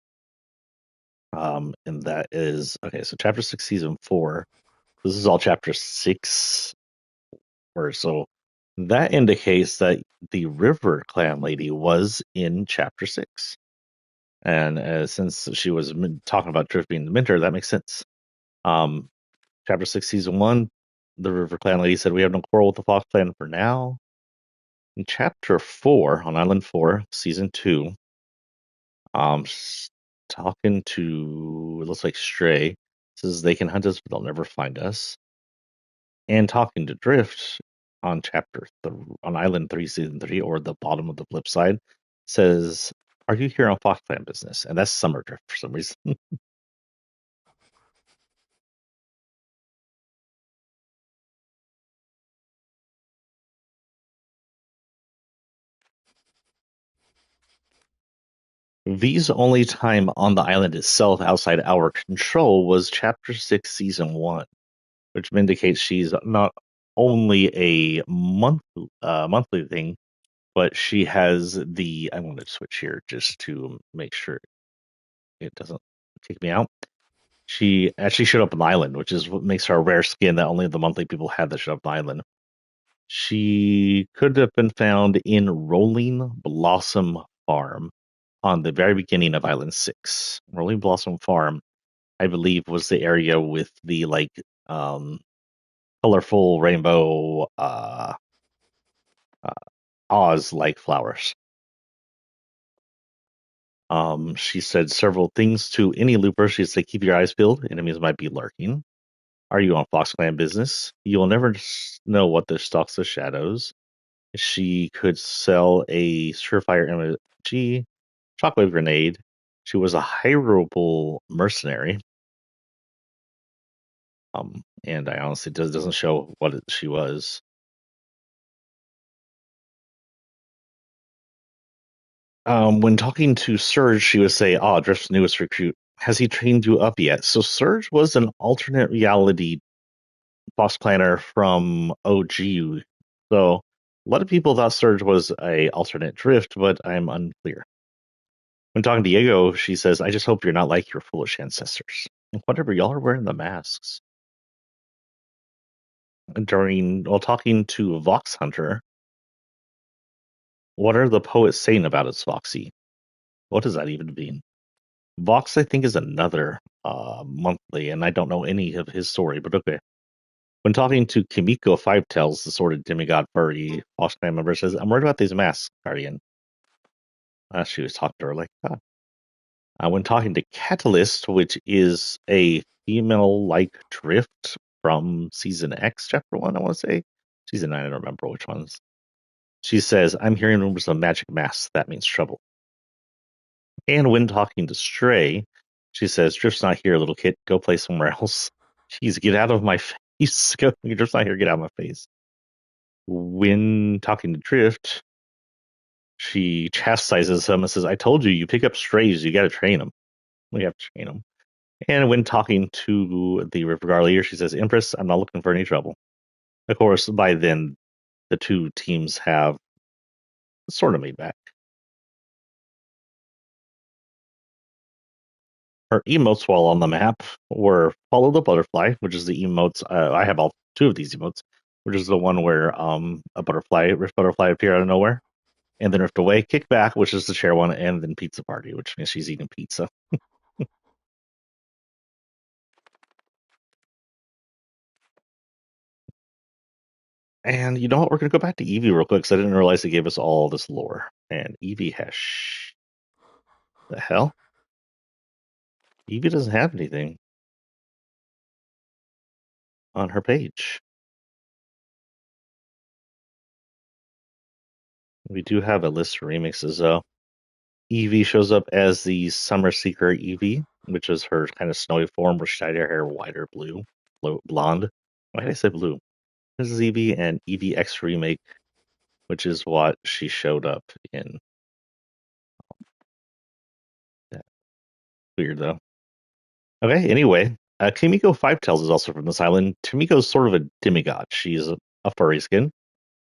And that is okay. So chapter 6, season 4. This is all chapter 6. Or so that indicates that the River Clan lady was in chapter 6. And since she was talking about Drift being the mentor, that makes sense. Um, chapter 6, season 1, the River Clan lady said, "We have no quarrel with the Fox Clan for now." In chapter 4, on Island 4, season 2, um, talking to, it looks like Stray, says they can hunt us, but they'll never find us. And talking to Drift on on Island 3, season 3, or the bottom of the flip side, says, "Are you here on Fox Clan business?" And that's Summer Drift for some reason. V's only time on the island itself outside our control was chapter 6, season 1, which indicates she's not only a monthly thing, but she has the. I want to switch here just to make sure it doesn't kick me out. She actually showed up on the island, which is what makes her a rare skin that only the monthly people had that showed up on the island. She could have been found in Rolling Blossom Farm on the very beginning of Island 6. Rolling Blossom Farm, I believe, was the area with the um, colorful rainbow uh, Oz like flowers. She said several things to any looper. She said, "Keep your eyes peeled. Enemies might be lurking. Are you on Fox Clan business? You'll never know what the stalks the shadows." She could sell a surefire MG, shockwave grenade. She was a hireable mercenary. And I honestly doesn't show what she was. When talking to Surge, she would say, "Ah, Drift's newest recruit. Has he trained you up yet?" So Surge was an alternate reality boss planner from OG. So a lot of people thought Surge was a alternate Drift, but I'm unclear. When talking to Diego, she says, "I just hope you're not like your foolish ancestors." And whatever, y'all are wearing the masks. during while talking to Vox Hunter, what are the poets saying about us, Voxy? What does that even mean? Vox, I think, is another monthly, and I don't know any of his story, but okay. When talking to Kimiko Five Tails, the sort of demigod furry Fox Clan member says, I'm worried about these masks, Guardian. She was talking to her like God. When talking to Catalyst, which is a female-like drift from season X, chapter 1, I want to say. Season 9, I don't remember which ones. She says, I'm hearing rumors of magic masks. That means trouble. And when talking to Stray, she says, Drift's not here, little kid. Go play somewhere else. Jeez, get out of my face. Drift's not here. Get out of my face. When talking to Drift, she chastises him and says, I told you, you pick up strays. You got to train them. We have to train them. And when talking to the River Guard leader, she says, Empress, I'm not looking for any trouble. Of course, by then, the two teams have sort of made back. Her emotes while on the map were follow the butterfly, which is the emotes. I have all two of these emotes, which is the one where a rift butterfly appear out of nowhere, and then rift away, kick back, which is the chair one, and then pizza party, which means she's eating pizza. And you know what? We're gonna go back to Eevee real quick because I didn't realize they gave us all this lore. And Eevee has the hell? Eevee doesn't have anything on her page. We do have a list of remixes though. Eevee shows up as the Summer Seeker Eevee, which is her kind of snowy form where she dyed her hair white or blonde. Why did I say blue? This is Eevee and Eevee X Remake, which is what she showed up in. Yeah, weird though. Okay, anyway, Kimiko Five Tails is also from this island. Kimiko's sort of a demigod. She's a furry skin,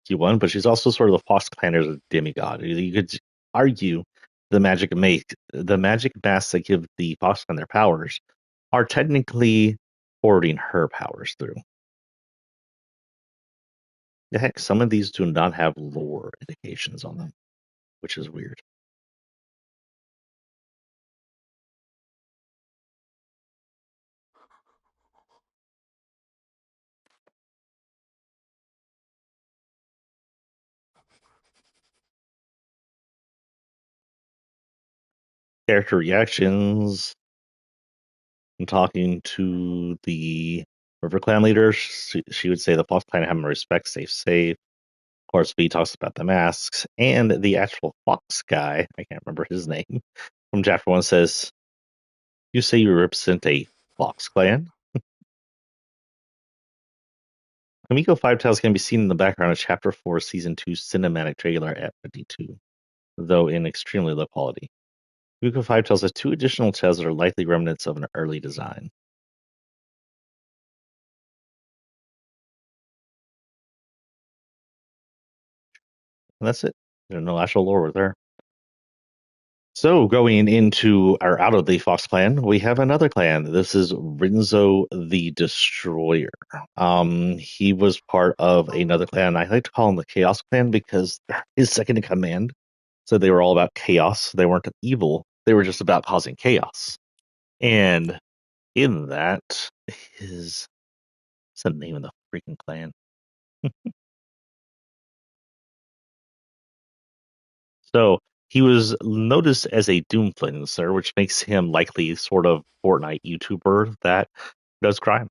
Q1, but she's also sort of the Fox Clanner's a demigod. You could argue the magic masks that give the Fox Clan their powers are technically forwarding her powers through. The heck, some of these do not have lore indications on them, which is weird. Character reactions. I'm talking to the River Clan leader. She would say the Fox Clan have my respect, safe. Of course, V talks about the masks, and the actual Fox guy, I can't remember his name, from chapter 1 says, You say you represent a Fox Clan? Kamiko Five Tails can be seen in the background of chapter 4, season 2 cinematic trailer at 52, though in extremely low quality. Kamiko Five Tails has two additional tails that are likely remnants of an early design. And that's it. There's no actual lore with her. So going into our out of the Fox clan, we have another clan. This is Rinzo the Destroyer. He was part of another clan. I like to call him the Chaos Clan because his second in command said they were all about chaos. They weren't evil. They were just about causing chaos. And in that is what's the name of the freaking clan? So he was noticed as a doomfluencer, which makes him likely sort of Fortnite YouTuber that does crime.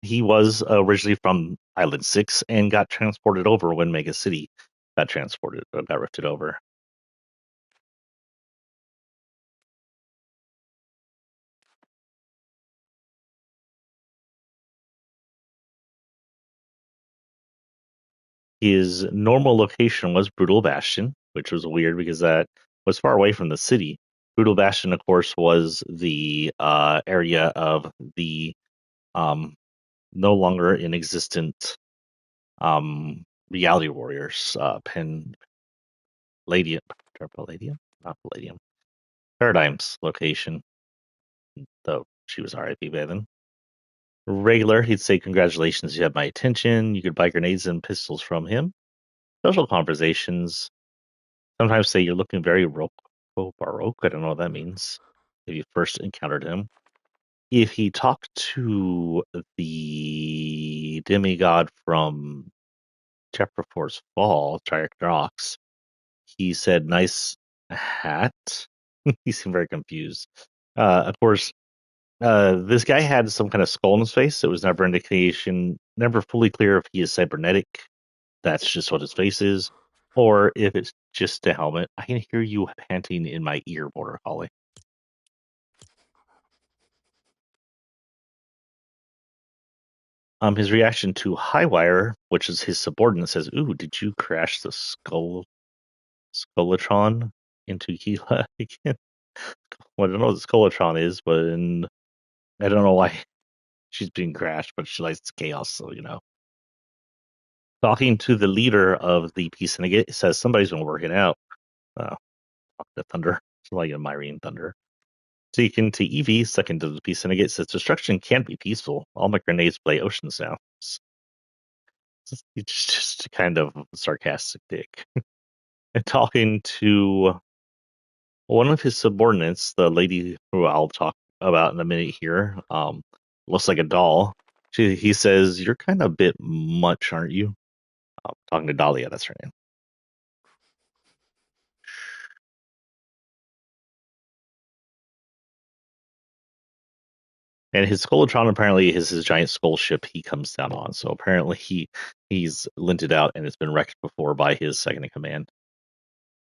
He was originally from Island 6 and got transported over when Mega City got rifted over. His normal location was Brutal Bastion, which was weird because that was far away from the city. Brutal Bastion, of course, was the area of the um, no longer in existent reality warriors, Palladium, Palladium, not Palladium, Paradigm's location, though she was RIP by then. Regular, he'd say, "Congratulations, you have my attention." You could buy grenades and pistols from him. Social conversations sometimes say, "You're looking very baroque." I don't know what that means. If you first encountered him, if he talked to the demigod from Chapter Four's Fall, Triax, he said, "Nice hat." He seemed very confused. Of course, this guy had some kind of skull in his face. It was never indication, never fully clear if he is cybernetic. That's just what his face is, or if it's just a helmet. I can hear you panting in my ear, Border Collie. His reaction to Highwire, which is his subordinate, says, "Ooh, did you crash the Scolatron into Gila again?" Well, I don't know what the Scolatron is, but I don't know why she's being crashed, but she likes chaos, so you know. Talking to the leader of the Peace Syndicate, it says somebody's been working out. Uh, Talk to Thunder, it's like a Myrene Thunder. Taken to Evie, second to the Peace Syndicate, says destruction can't be peaceful. All my grenades play ocean sounds. It's just kind of sarcastic dick. And talking to one of his subordinates, the lady who I'll talk about in a minute here, looks like a doll. He says, "You're kind of a bit much, aren't you?" Talking to Dahlia, that's her name. And his Scolatron apparently is his giant skull ship he comes down on. So apparently he's linted out and it's been wrecked before by his second in command.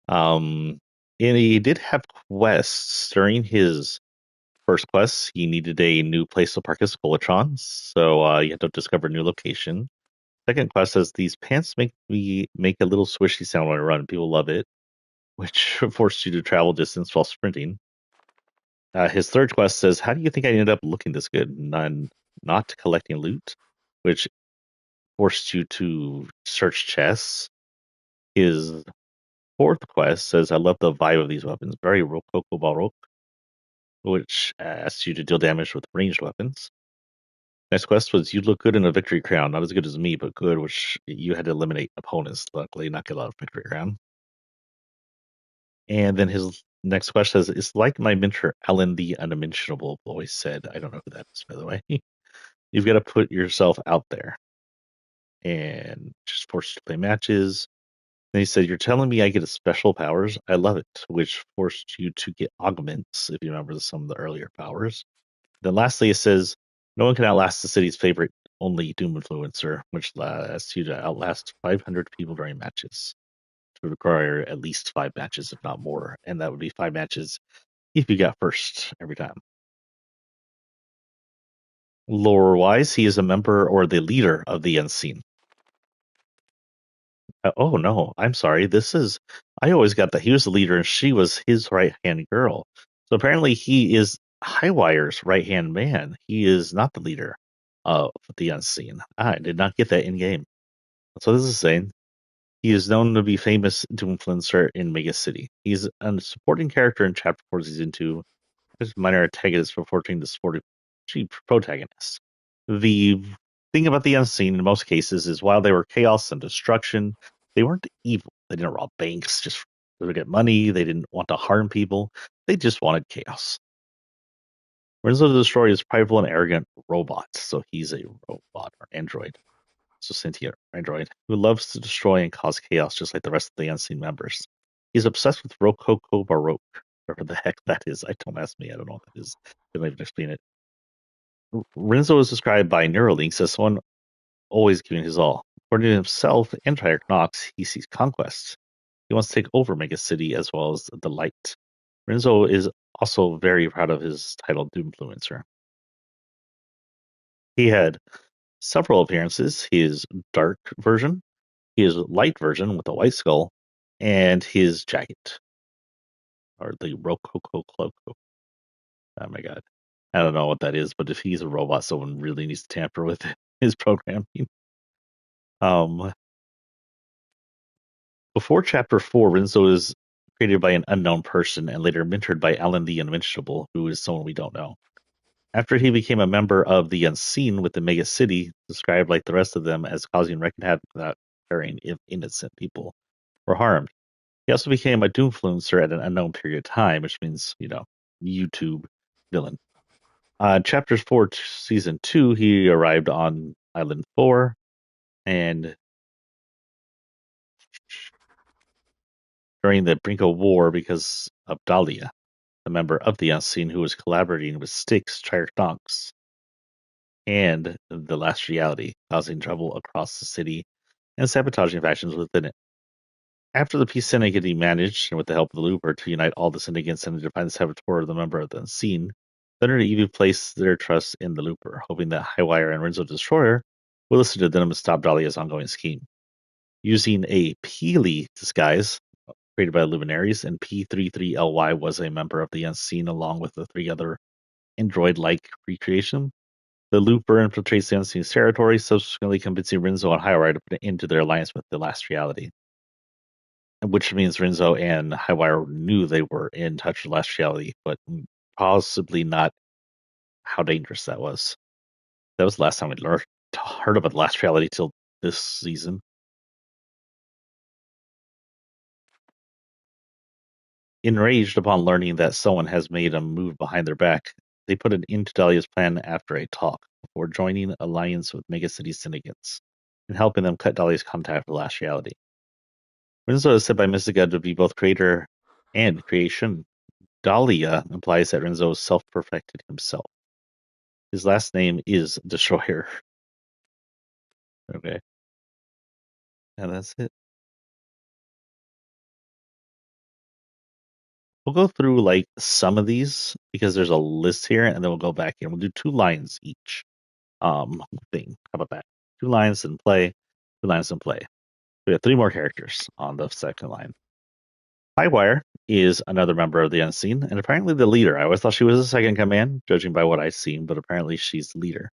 Um, and he did have quests during his first quest. He needed a new place to park his Scolatron, so you had to discover a new location. Second quest says these pants make a little swishy sound when I run. People love it, which forced you to travel distance while sprinting. His third quest says, "How do you think I ended up looking this good? None, not collecting loot," which forced you to search chests. His fourth quest says, "I love the vibe of these weapons. Very Rococo Baroque," which asks you to deal damage with ranged weapons. Next quest was, "You look good in a victory crown. Not as good as me, but good," which you had to eliminate opponents. Luckily, not get a lot of victory crown. And then his next quest says, "It's like my mentor, Ellen the Unmentionable," always said. I don't know who that is, by the way. You've got to put yourself out there and just forced to play matches. Then he said, "You're telling me I get a special powers? I love it," which forced you to get augments, if you remember some of the earlier powers. Then lastly, it says, "No one can outlast the city's favorite only Doom influencer," which asks you to outlast 500 people during matches. To require at least 5 matches, if not more. And that would be 5 matches if you got first every time. Lore wise, he is a member or the leader of the Unseen. Oh no, I'm sorry. I always got that he was the leader and she was his right hand girl. So apparently he is Highwire's right hand man. He is not the leader of the Unseen. I did not get that in game. That's what this is saying. He is known to be famous to influencer in Mega City. He's a supporting character in Chapter 4 Season 2. There's minor antagonists before turning to supportive chief protagonist. The thing about the Unseen in most cases is while they were chaos and destruction, they weren't evil. They didn't rob banks just to get money. They didn't want to harm people. They just wanted chaos. Renzo the Destroyer is prideful and arrogant robot, so he's a robot or android, so sentient android who loves to destroy and cause chaos just like the rest of the Unseen members. He's obsessed with Rococo Baroque, whatever the heck that is. I don't ask me. I don't know what that is. They don't even explain it. Renzo is described by Neuralinks as someone always giving his all. According to himself and Triarch Nox, he seeks conquest. He wants to take over Mega City as well as the light. Renzo is also very proud of his title Doomfluencer. He had several appearances. His dark version, his light version with the white skull, and his jacket, or the Rococo cloak. Oh my god. I don't know what that is, but if he's a robot, someone really needs to tamper with his programming. Um, Before Chapter 4, Renzo is created by an unknown person and later mentored by Alan the Invincible, who is someone we don't know. After he became a member of the Unseen with the Mega City, described like the rest of them as causing wreck and havoc without caring if innocent people were harmed. He also became a Doomfluencer at an unknown period of time, which means, YouTube villain. Chapters 4, Season 2, he arrived on Island 4, and during the brink of war because of Dahlia, a member of the Unseen who was collaborating with Styx, Triarchnox, and the Last Reality, causing trouble across the city and sabotaging factions within it. After the Peace Syndicate managed, and with the help of the Looper, to unite all the Syndicants and to define the Saboteur, the member of the Unseen, Thunder and Evie placed their trust in the Looper, hoping that Highwire and Renzo Destroyer would listen to them and stop Dahlia's ongoing scheme. Using a Peely disguise created by the Luminaries, and P33LY was a member of the Unseen along with the three other android-like recreation. The Looper infiltrates the Unseen's territory, subsequently convincing Renzo and Highwire to put an end to their alliance with the Last Reality. Which means Renzo and Highwire knew they were in touch with Last Reality, but possibly not how dangerous that was. That was the last time we heard about Last Reality till this season. Enraged upon learning that someone has made a move behind their back, they put an end to Dahlia's plan after a talk, before joining alliance with Megacity syndicates and helping them cut Dahlia's contact with Last Reality. Renzo is said by Mystica to be both creator and creation. Dahlia implies that Renzo self-perfected himself. His last name is Destroyer. Okay. And that's it. We'll go through like some of these because there's a list here, and then we'll go back and we'll do 2 lines each. Thing. How about that? 2 lines and play, 2 lines and play. We have 3 more characters on the second line. Highwire is another member of the Unseen, and apparently the leader. I always thought she was the second command, judging by what I've seen, but apparently she's the leader.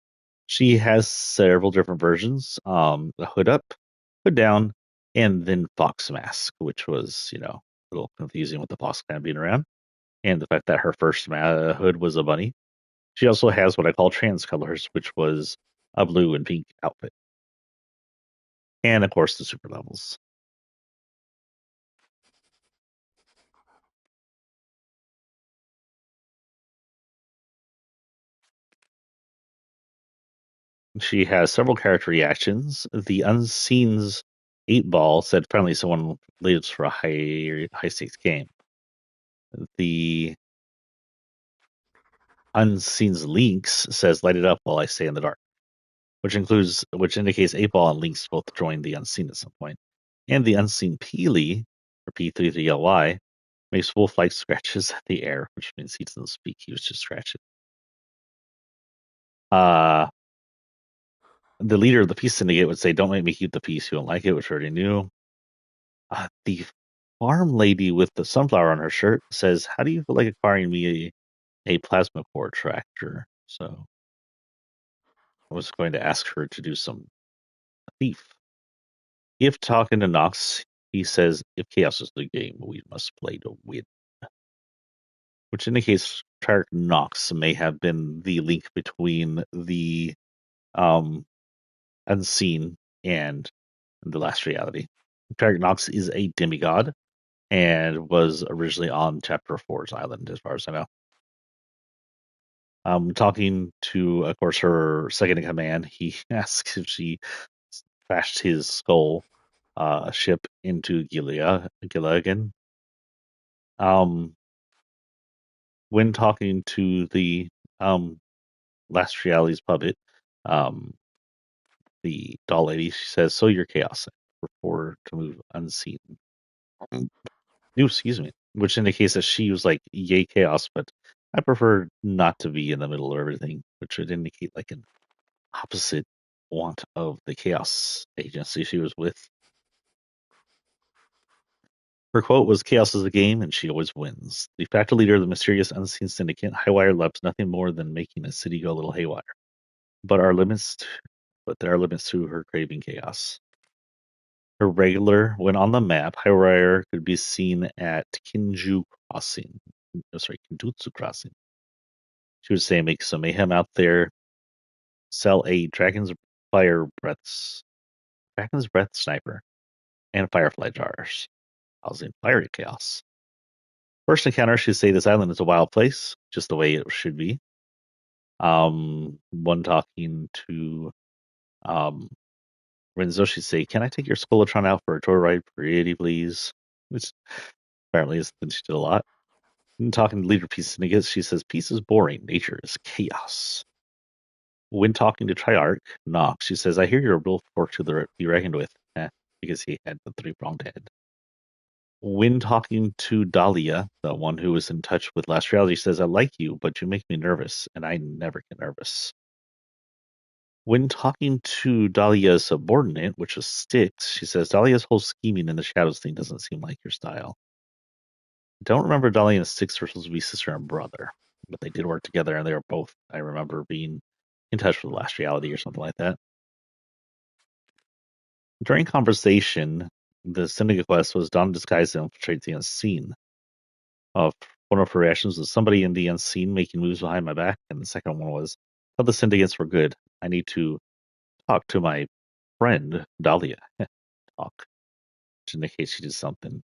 She has several different versions. The hood up, hood down, and then Fox mask, which was, a little confusing with the Fox clan being around. And the fact that her first hood was a bunny. She also has what I call trans colors, which was a blue and pink outfit. And of course the super levels. She has several character reactions. The Unseen's 8-ball said finally someone lives for a high stakes game. The Unseen's Links says light it up while I stay in the dark, which indicates 8-ball and Links both joined the Unseen at some point. And the Unseen Peely, or P33LY, makes wolf-like scratches at the air, which means he doesn't speak, he was just scratching. The leader of the Peace Syndicate would say, "Don't make me keep the peace. You don't like it," which I already knew. The farm lady with the sunflower on her shirt says, "How do you feel like acquiring me a plasma core tractor?" So I was going to ask her to do some thief. If talking to Nox, he says, "If chaos is the game, we must play to win," which indicates Trark Nox may have been the link between the um, Unseen and the Last Reality. Trark Nox is a demigod and was originally on Chapter 4's island, as far as I know. Talking to, of course, her second in command, he asks if she crashed his skull ship into Gilligan. When talking to the Last Reality's puppet, um, the doll lady, she says, "So you're chaos. Prefer to move unseen." Excuse me. Which indicates that she was like, "Yay, chaos," but I prefer not to be in the middle of everything, which would indicate like an opposite want of the chaos agency she was with. Her quote was, "Chaos is a game, and she always wins." The factor leader of the mysterious unseen syndicate, Highwire loves nothing more than making a city go a little haywire. But there are limits to her craving chaos. Her regular, when on the map, Highwire could be seen at Kinju Crossing. Kindutsu Crossing. She would say make some mayhem out there, sell a dragon's breath sniper, and firefly jars, causing fiery chaos. First encounter, she'd say this island is a wild place, just the way it should be. One talking to um Renzo, she'd say, "Can I take your Scolatron out for a joyride, pretty please?" Which apparently is something she did a lot. And talking to Leader Peace Sniggets, she says, "Peace is boring, nature is chaos." When talking to Triarch Nox, she says, "I hear you're a real fork to be reckoned with," because he had the three-pronged head. When talking to Dahlia, the one who was in touch with Last Reality, says, "I like you, but you make me nervous, and I never get nervous." When talking to Dahlia's subordinate, which is Styx, she says, "Dahlia's whole scheming in the shadows thing doesn't seem like your style." I don't remember Dahlia and Styx were supposed to be sister and brother, but they did work together, and they were both, I remember, being in touch with Last Reality or something like that. During conversation, the syndicate quest was Dawn disguised to infiltrate the unseen. Of one of her reactions was somebody in the unseen making moves behind my back, and the second one was, "Tell the syndicates we're good. I need to talk to my friend Dahlia." Talk, which indicates she did something.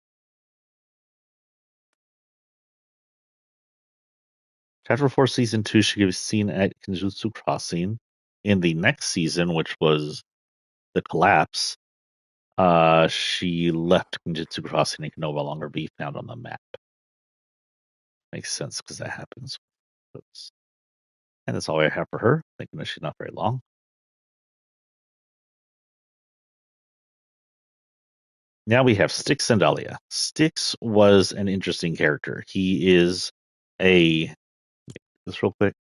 Chapter 4, Season 2, she was seen at Kenjutsu Crossing. In the next season, which was the collapse, she left Kenjutsu Crossing and can no longer be found on the map. Makes sense because that happens. And that's all I have for her. Thinking that she's not very long. Now we have Styx and Dahlia. Styx was an interesting character. He is a this real quick.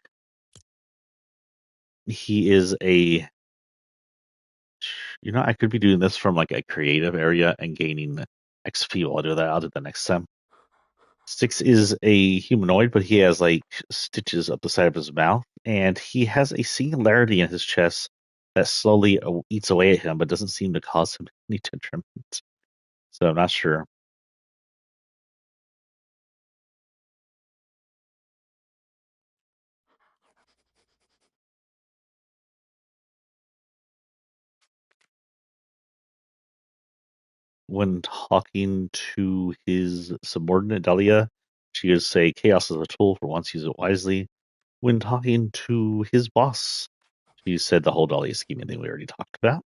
He is a I could be doing this from like a creative area and gaining XP. I'll do that. I'll do that next time. Styx is a humanoid, but he has like stitches up the side of his mouth, and he has a singularity in his chest that slowly eats away at him, but doesn't seem to cause him any detriment. So I'm not sure. When talking to his subordinate Dahlia, she would say, "Chaos is a tool. For once, use it wisely." When talking to his boss, she said the whole Dahlia scheming thing we already talked about.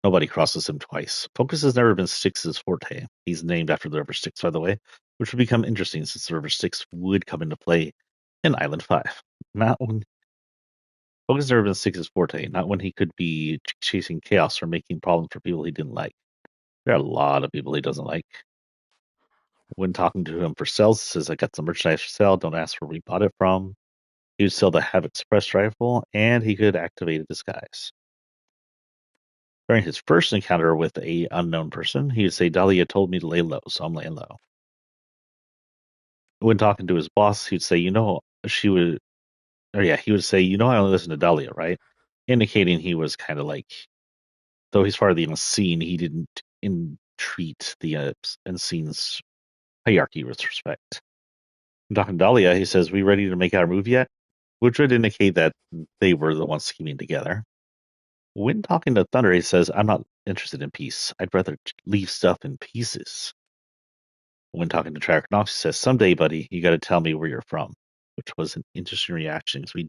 Nobody crosses him twice. Focus has never been Styx's forte. He's named after the River Styx, by the way, which would become interesting since the River Styx would come into play in Island 5. Not when Focus has never been Styx's forte, not when he could be chasing chaos or making problems for people he didn't like. There are a lot of people he doesn't like. When talking to him for sales, he says, "I got some merchandise for sale. Don't ask where we bought it from." He would sell the Havoc Express rifle, and he could activate a disguise. During his first encounter with a unknown person, he would say, "Dahlia told me to lay low, so I'm laying low." When talking to his boss, he'd say, she would, or yeah, he would say, "I only listen to Dahlia, right?" Indicating he was kind of like, though he's part of the unseen, he didn't entreat the unseen's hierarchy with respect. When talking to Dahlia, he says, "We ready to make our move yet?" Which would indicate that they were the ones scheming together. When talking to Thunder, he says, "I'm not interested in peace. I'd rather leave stuff in pieces." When talking to Tracker Knox, he says, "Someday, buddy, you got to tell me where you're from," which was an interesting reaction. Because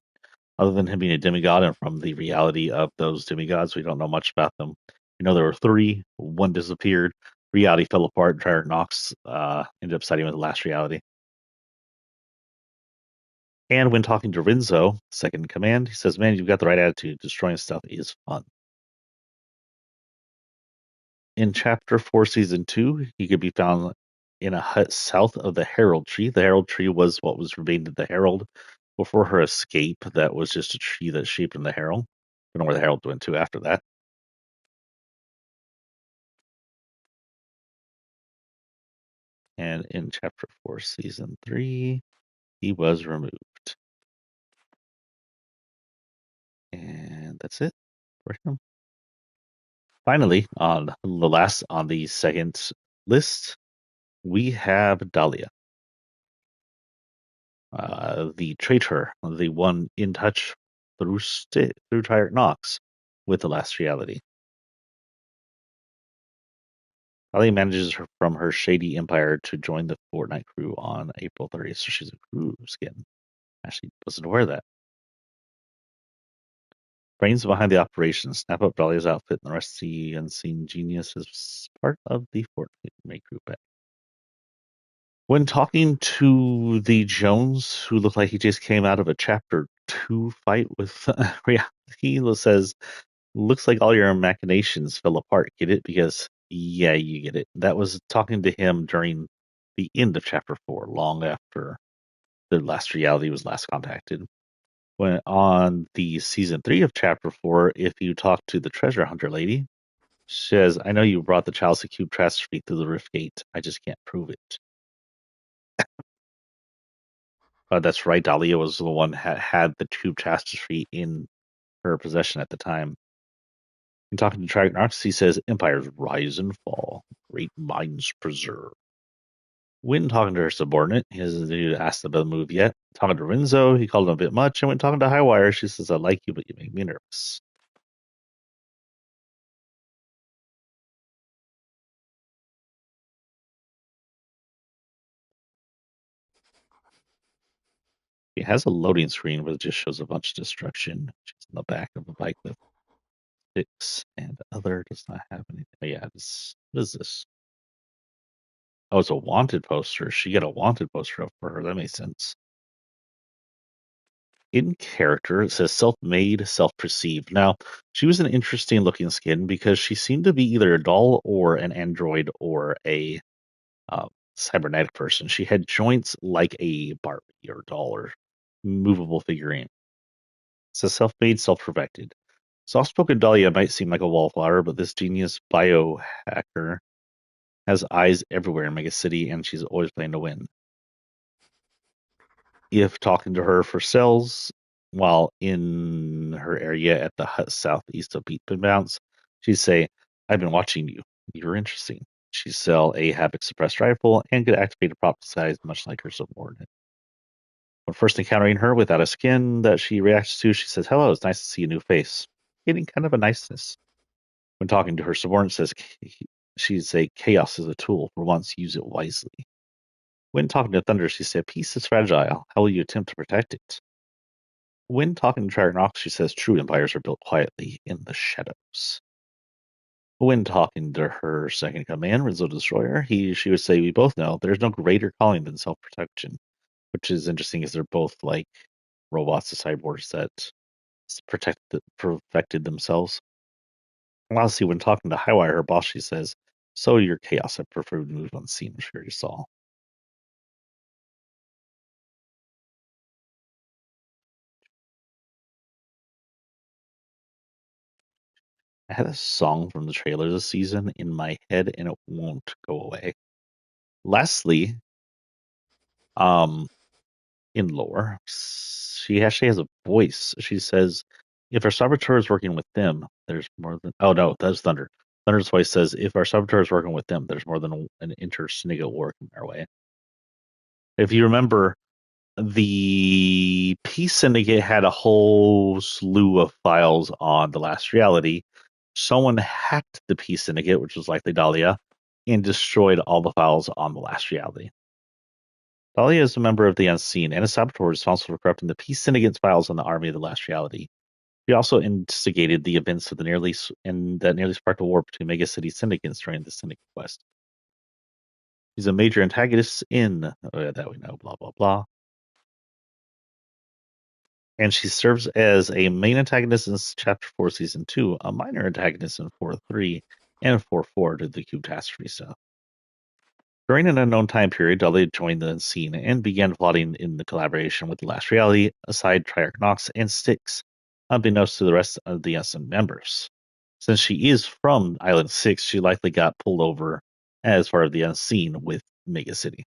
other than him being a demigod and from the reality of those demigods, we don't know much about them. We know there were three. One disappeared. Reality fell apart. Tracker Knox ended up siding with the last reality. And when talking to Rinzo, second in command, he says, "Man, you've got the right attitude. Destroying stuff is fun." In Chapter 4, Season 2, he could be found in a hut south of the Herald Tree. The Herald Tree was what was remained of the Herald before her escape. That was just a tree that shaped in the Herald. I don't know where the Herald went to after that. And in Chapter 4, Season 3, he was removed. And that's it for him. Finally, on the second list, we have Dahlia. The traitor, the one in touch through Triarch Nox with the last reality. Ali manages from her shady empire to join the Fortnite crew on April 30th, so she's a crew skin. Actually, wasn't aware of that. Brains behind the operation, snap up Dahlia's outfit, and the rest of the unseen genius is part of the Fortnite crew pack. When talking to the Jones, who looked like he just came out of a chapter 2 fight with reality, he says, looks like all your machinations fell apart. Get it? Because, yeah, you get it. That was talking to him during the end of chapter 4, long after the last reality was last contacted. When on the season 3 of chapter 4, if you talk to the treasure hunter lady, she says, I know you brought the Chalice Cube Trastry through the Rift Gate. I just can't prove it. That's right. Dahlia was the one had the Cube Trastry in her possession at the time. In talking to Tragnox, he says, empires rise and fall. Great minds preserve. When talking to her subordinate, he hasn't asked about the move yet. Talking to Rinzo, he called him a bit much. And when talking to Highwire, she says, I like you, but you make me nervous. She has a loading screen where it just shows a bunch of destruction. She's in the back of a bike with sticks, and other does not have anything. Oh, yeah, what is this? Oh, it's a wanted poster. She got a wanted poster up for her. That makes sense. In character, it says self-made, self-perceived. Now, she was an interesting looking skin because she seemed to be either a doll or an android or a cybernetic person. She had joints like a Barbie or doll or movable figurine. It says self-made, self-perfected. Soft-spoken Dahlia might seem like a wallflower, but this genius biohacker has eyes everywhere in Mega City, and she's always playing to win. If talking to her for sales while in her area at the hut southeast of Beatpin Bounce, she'd say, I've been watching you. You're interesting. She'd sell a Havoc suppressed rifle and could activate a prop size much like her subordinate. When first encountering her without a skin that she reacts to, she says, hello, it's nice to see a new face. Getting kind of a niceness. When talking to her subordinate, says she'd say, chaos is a tool. For once, use it wisely. When talking to Thunder, she said, peace is fragile. How will you attempt to protect it? When talking to Tragnox, she says true empires are built quietly in the shadows. When talking to her second command, Rizzo Destroyer, she would say, we both know there's no greater calling than self-protection, which is interesting because they're both like robots, the cyborgs that perfected themselves. Lastly, when talking to Highwire, her boss, she says, so your chaos, I prefer to move unseen, which we already saw. I had a song from the trailer this season in my head and it won't go away. Lastly, um, in lore, she actually has a voice. She says, if our saboteur is working with them, there's more than. Oh, no, that's Thunder. Thunder's voice says, if our saboteur is working with them, there's more than an inter-Snigga war coming our way. If you remember, the Peace Syndicate had a whole slew of files on the last reality. Someone hacked the Peace Syndicate, which was likely Dahlia, and destroyed all the files on the last reality. Dahlia is a member of the Unseen and a saboteur responsible for corrupting the Peace Syndicate's files on the Army of the Last Reality. She also instigated the events of that nearly sparked a war between Mega City syndicates during the Syndicate quest. She's a major antagonist in that we know, blah blah blah. And she serves as a main antagonist in Chapter 4, Season 2, a minor antagonist in 4-3, and 4-4 to the Cube Catastrophe stuff. During an unknown time period, Dahlia joined the Unseen and began plotting in the collaboration with the Last Reality, aside Triarch Nox and Styx, unbeknownst to the rest of the Unseen members. Since she is from Island 6, she likely got pulled over as part of the Unseen with Mega City.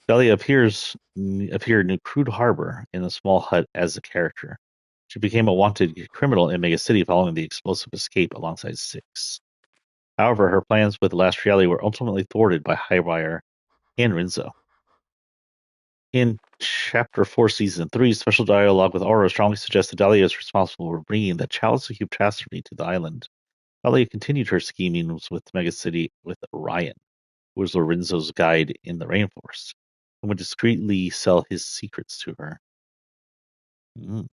Dahlia appeared in Crude Harbor in a small hut as a character. She became a wanted criminal in Mega City following the explosive escape alongside Six. However, her plans with the Last Reality were ultimately thwarted by Highwire and Rinzo. In Chapter 4, Season 3, special dialogue with Aura strongly suggests that Dahlia is responsible for bringing the chalice of catastrophe to the island. Dahlia continued her schemings with Megacity with Ryan, who was Lorenzo's guide in the rainforest, and would discreetly sell his secrets to her. Mm.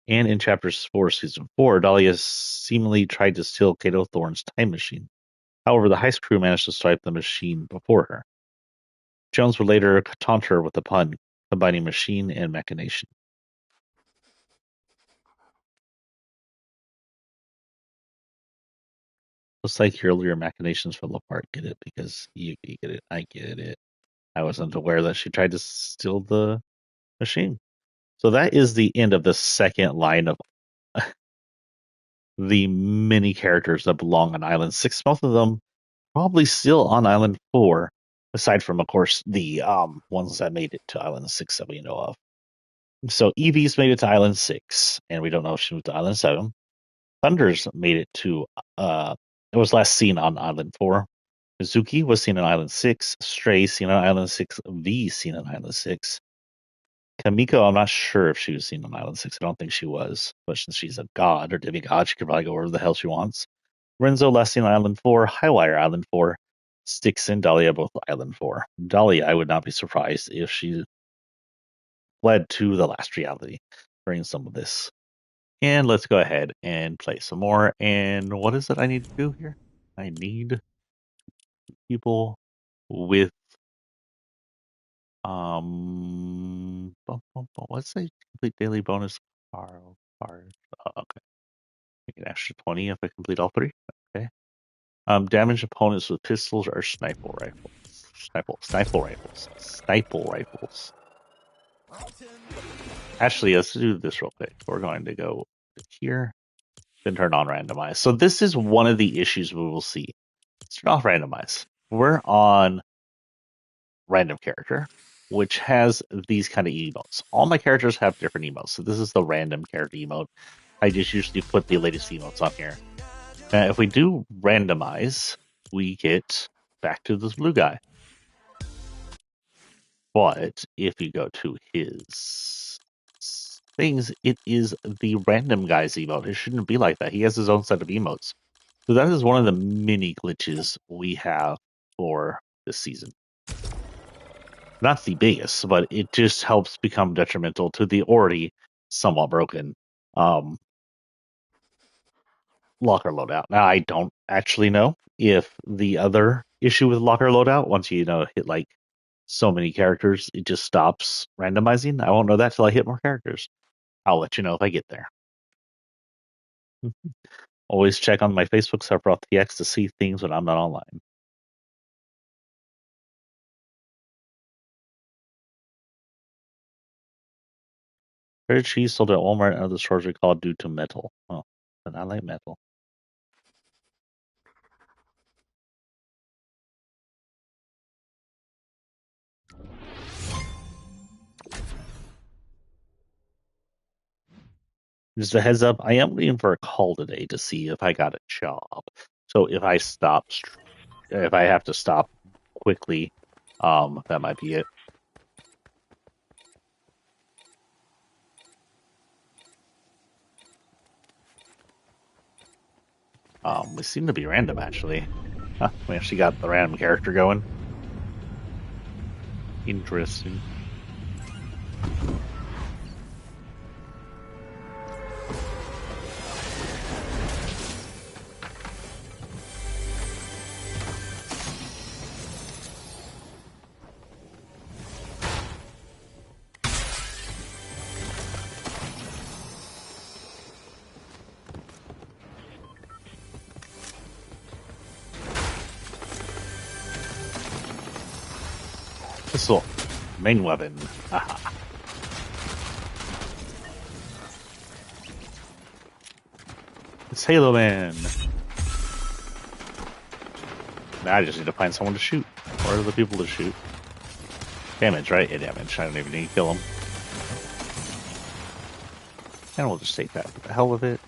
And in Chapters 4, Season 4, Dahlia seemingly tried to steal Kato Thorne's time machine. However, the heist crew managed to swipe the machine before her. Jones would later taunt her with a pun, combining machine and machination. Looks like your earlier machinations fell apart. Get it? Because you get it. I get it. I wasn't aware that she tried to steal the machine. So that is the end of the second line of the many characters that belong on Island 6. Most of them probably still on Island 4, aside from, of course, the ones that made it to Island 6 that we know of. So Evie's made it to Island 6, and we don't know if she moved to Island 7. Thunders made it to, it was last seen on Island 4. Mizuki was seen on Island 6. Stray seen on Island 6. V seen on Island 6. Kamiko, I'm not sure if she was seen on Island 6. I don't think she was. But since she's a god or demigod, she could probably go wherever the hell she wants. Renzo last seen on Island 4. Highwire Island 4. Styx and Dahlia both Island 4. Dahlia, I would not be surprised if she led to the last reality during some of this. And let's go ahead and play some more. And what is it I need to do here? I need people with let's say complete daily bonus card. Okay. I get an extra 20 if I complete all three. Okay. Damage opponents with pistols or sniper rifles. Sniper rifles. Actually, let's do this real quick. We're going to go here, then turn on randomize. So this is one of the issues we will see. Let's turn off randomize. We're on random character, which has these kind of emotes. All my characters have different emotes. So this is the random character emote. I just usually put the latest emotes on here. If we do randomize, we get back to this blue guy. But if you go to his things, it is the random guy's emote. It shouldn't be like that. He has his own set of emotes. So that is one of the mini glitches we have for this season. Not the biggest, but it just helps become detrimental to the already somewhat broken locker loadout. Now, I don't actually know if the other issue with locker loadout, once you hit like so many characters, it just stops randomizing. I won't know that till I hit more characters. I'll let you know if I get there. Always check on my Facebook Sephiroth TX to see things when I'm not online. Shredded cheese sold at Walmart and other stores recalled due to metal. Oh, but I like metal. Just a heads up, I am waiting for a call today to see if I got a job. So if I if I have to stop quickly, that might be it. We seem to be random actually. Huh, we actually got the random character going. Interesting. Pistol. Main weapon. Aha. It's Halo Man. Now I just need to find someone to shoot. Or the people to shoot. Damage, right? Yeah, damage. I don't even need to kill them. And we'll just take that for the hell of it.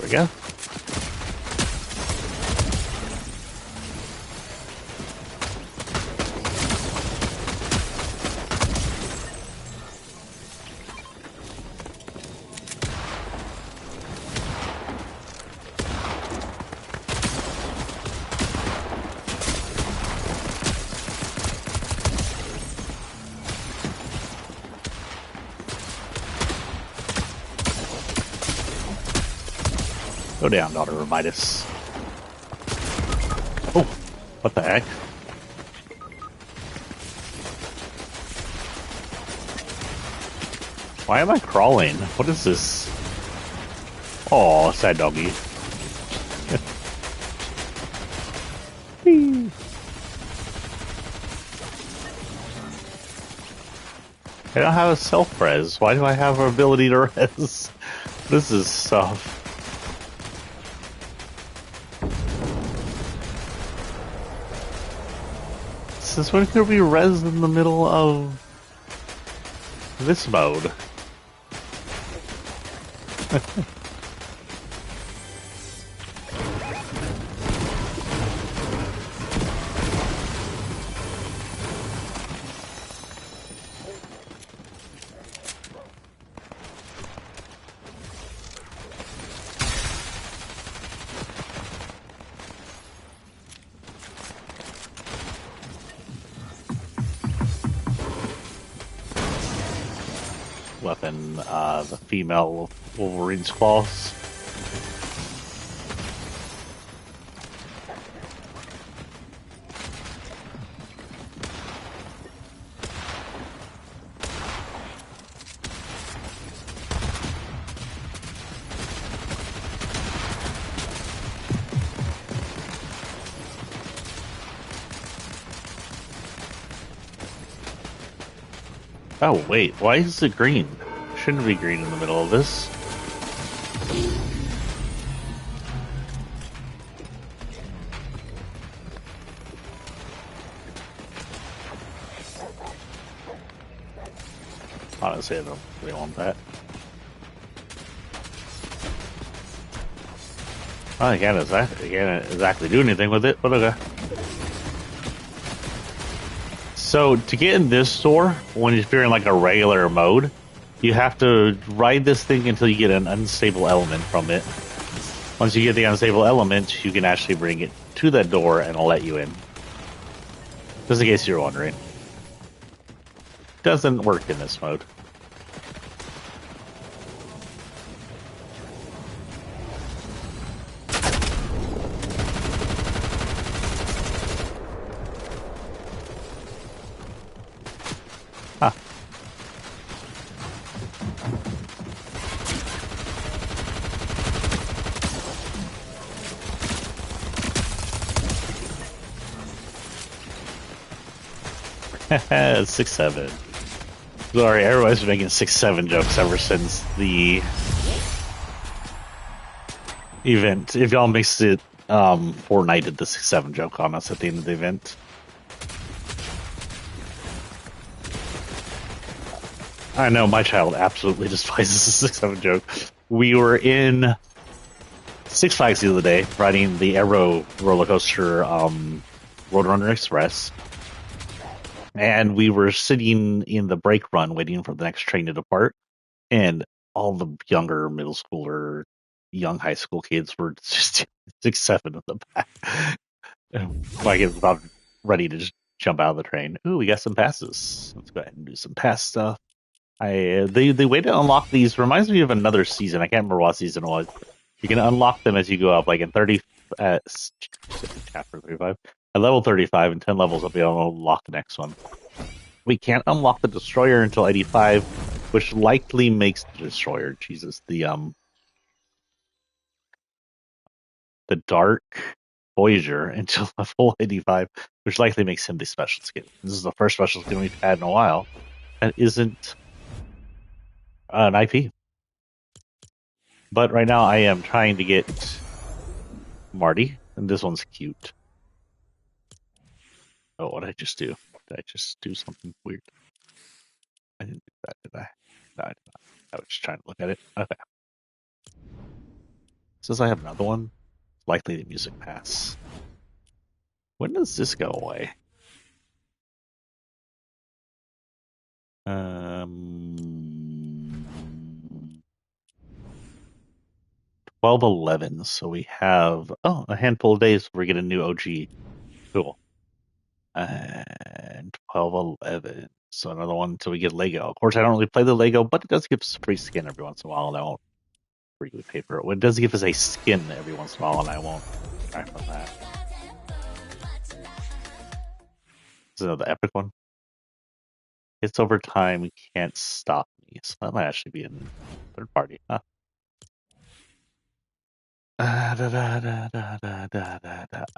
we go. Go down, daughter of Midas. Oh, what the heck? Why am I crawling? What is this? Oh, sad doggy. I don't have a self-res. Why do I have an ability to res? This is stuff. Since when could we res in the middle of this mode? Weapon, the female Wolverine's claws. Oh, wait, why is it green? Shouldn't be green in the middle of this. Honestly, I don't really want that. I can't exactly do anything with it, but okay. So, to get in this store, when you're in like a regular mode, you have to ride this thing until you get an unstable element from it. Once you get the unstable element, you can actually bring it to that door and it'll let you in. Just in case you're wondering. Doesn't work in this mode. Huh. Haha, 6-7. Sorry, everybody's been making 6-7 jokes ever since the event. If y'all mixed it, Fortnite did the 6-7 joke on us at the end of the event. I know my child absolutely despises the 6-7 joke. We were in Six Flags the other day riding the Arrow roller coaster, Roadrunner Express, and we were sitting in the brake run waiting for the next train to depart, and all the younger middle schooler, young high school kids were just 6-7 in the back. My kid was about ready to just jump out of the train. Ooh, we got some passes. Let's go ahead and do some pass stuff. The way to unlock these reminds me of another season. I can't remember what season it was. You can unlock them as you go up, like in 30 chapter 35. At level 35 and 10 levels, I'll be able to unlock the next one. We can't unlock the destroyer until 85, which likely makes the destroyer, Jesus, the dark Voyager until level 85, which likely makes him the special skin. This is the first special skin we've had in a while that isn't an IP. But right now I am trying to get Marty, and this one's cute. Oh, what did I just do? Did I just do something weird? I didn't do that, did I? No, I did not. I was just trying to look at it. Okay. Since I have another one, likely the music pass. When does this go away? 12/11. So we have a handful of days before we get a new OG. Cool. And 12/11. So another one until we get Lego. Of course, I don't really play the Lego, but it does give us a free skin every once in a while, and I won't freely pay for it. Well, it does give us a skin every once in a while, and I won't try from that. This is another epic one. It's over time. You can't stop me. So that might actually be in third party. Huh?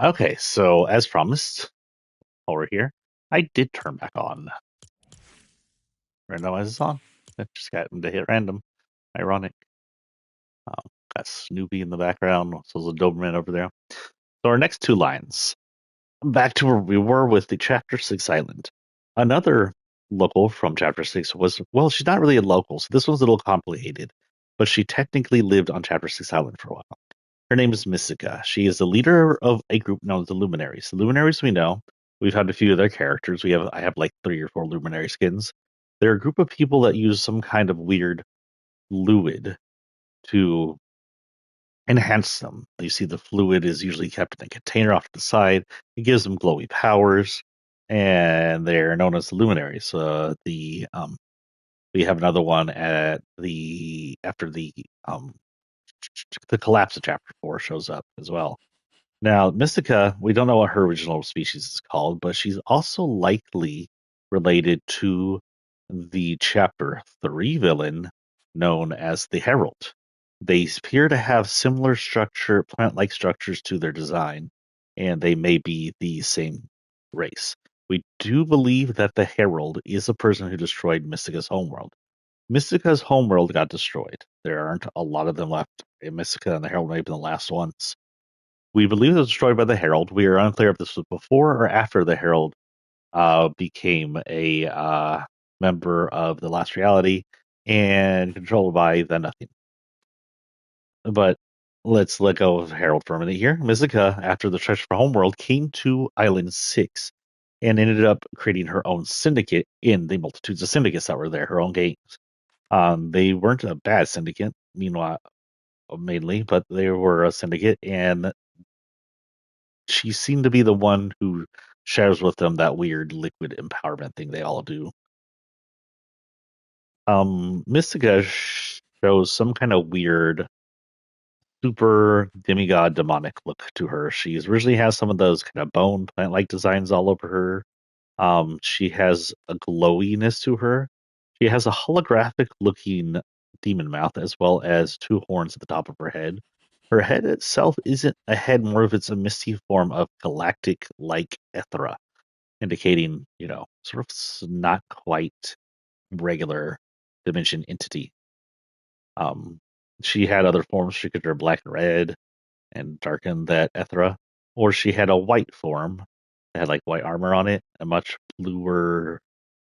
Okay, so as promised, over here, I did turn back on. Randomize is on. I just got him to hit random. Ironic. Got Snoopy in the background. So there's a Doberman over there. So our next two lines. Back to where we were with the Chapter 6 Island. Another local from Chapter 6 was, well, she's not really a local, so this one's a little complicated, but she technically lived on Chapter 6 Island for a while. Her name is Mystica. She is the leader of a group known as the Luminaries. The Luminaries we know. We've had a few of their characters. I have like 3 or 4 Luminary skins. They're a group of people that use some kind of weird fluid to enhance them. You see, the fluid is usually kept in a container off to the side. It gives them glowy powers, and they're known as the Luminaries. We have another one at the after the collapse of Chapter 4 shows up as well. Now, Mystica, we don't know what her original species is called, but she's also likely related to the Chapter 3 villain known as the Herald. They appear to have similar structure, plant-like structures to their design, and they may be the same race. We do believe that the Herald is a person who destroyed Mystica's homeworld. Mystica's homeworld got destroyed. There aren't a lot of them left. Mystica and the Herald may be the last ones. We believe it was destroyed by the Herald. We are unclear if this was before or after the Herald became a member of the Last Reality and controlled by the Nothing. But let's let go of Herald for a minute here. Myzica, after the Treasure for Homeworld, came to Island 6 and ended up creating her own syndicate in the multitudes of syndicates that were there, her own games. They weren't a bad syndicate, meanwhile, mainly, but they were a syndicate, and she seemed to be the one who shares with them that weird liquid empowerment thing they all do. Mystica shows some kind of weird super demigod demonic look to her. She originally has some of those kind of bone plant like designs all over her. She has a glowiness to her. She has a holographic looking demon mouth as well as 2 horns at the top of her head. Her head itself isn't a head, more of it's a misty form of galactic like Ethra, indicating, sort of not quite regular dimension entity. Um, she had other forms. She could turn black and red and darken that Ethra, or she had a white form that had like white armor on it, a much bluer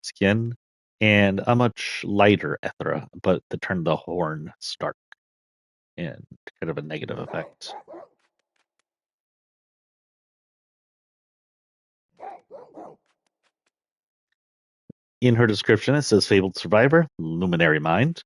skin, and a much lighter Ethra, but that turned the horn stark and kind of a negative effect. In her description, it says fabled survivor, luminary mind.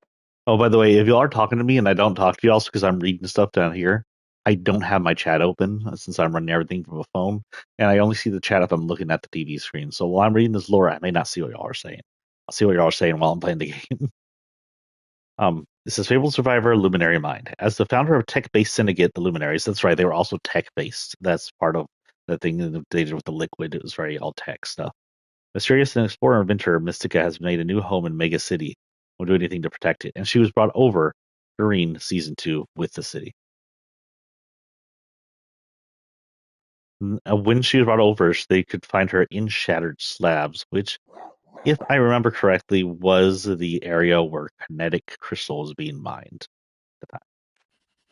Oh, by the way, if you are talking to me and I don't talk to you, also because I'm reading stuff down here, I don't have my chat open since I'm running everything from a phone, and I only see the chat if I'm looking at the TV screen. So while I'm reading this lore, I may not see what y'all are saying. I'll see what y'all are saying while I'm playing the game. This is Fabled Survivor, Luminary Mind. As the founder of tech-based syndicate, the Luminaries, that's right, they were also tech-based. That's part of the thing that they did with the liquid. It was very all tech stuff. Mysterious and explorer inventor Mystica has made a new home in Mega City. Won't do anything to protect it, and she was brought over during season 2 with the city. When she was brought over, they could find her in shattered slabs, which, if I remember correctly, was the area where kinetic crystal was being mined at the time.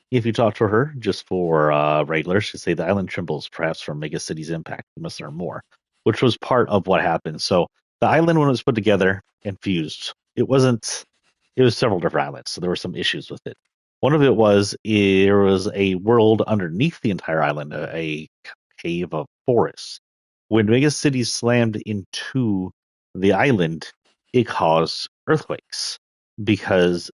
If you talk to her, just for regular, she'd say the island trembles, perhaps from Mega City's impact. You must learn more, which was part of what happened. So the island, when it was put together and fused, it wasn't. It was several different islands, so there were some issues with it. One of it was there was a world underneath the entire island, a cave of forests. When mega cities slammed into the island, it caused earthquakes because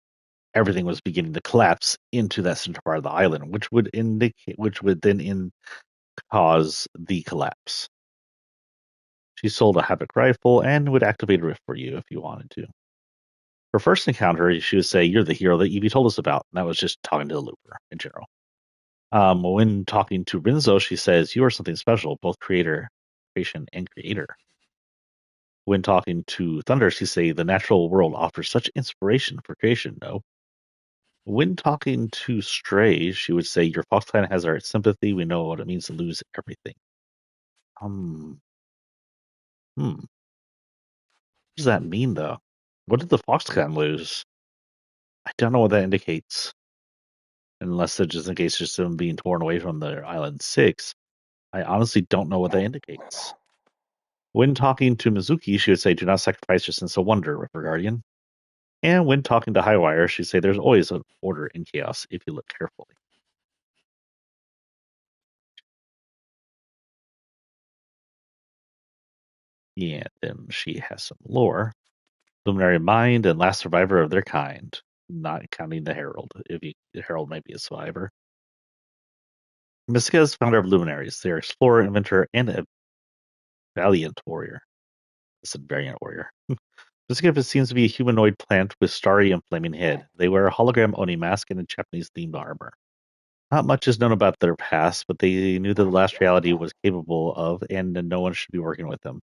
everything was beginning to collapse into that center part of the island, which would then cause the collapse. She sold a havoc rifle and would activate a rift for you if you wanted to. Her first encounter, she would say, "You're the hero that Evie told us about." And that was just talking to the looper in general. When talking to Rinzo, she says, "You are something special, both creation, and creator." When talking to Thunder, she say, "The natural world offers such inspiration for creation." No. When talking to Stray, she would say, "Your Fox Clan has our sympathy. We know what it means to lose everything." Um, what does that mean, though? What did the Fox Clan lose? I don't know what that indicates, unless it just indicates just them being torn away from their Island 6. I honestly don't know what that indicates. When talking to Mizuki, she would say, "Do not sacrifice your sense of wonder, River Guardian." And when talking to Highwire, she'd say, "There's always an order in chaos if you look carefully." Yeah, then she has some lore. Luminary Mind and last survivor of their kind, not counting the Herald. The Herald might be a survivor. Mystica is founder of Luminaries. They are explorer, inventor, and a valiant warrior. It's a valiant warrior. Mystica seems to be a humanoid plant with starry and flaming head. They wear a hologram Oni mask and a Japanese themed armor. Not much is known about their past, but they knew that the last reality was capable of, and no one should be working with them.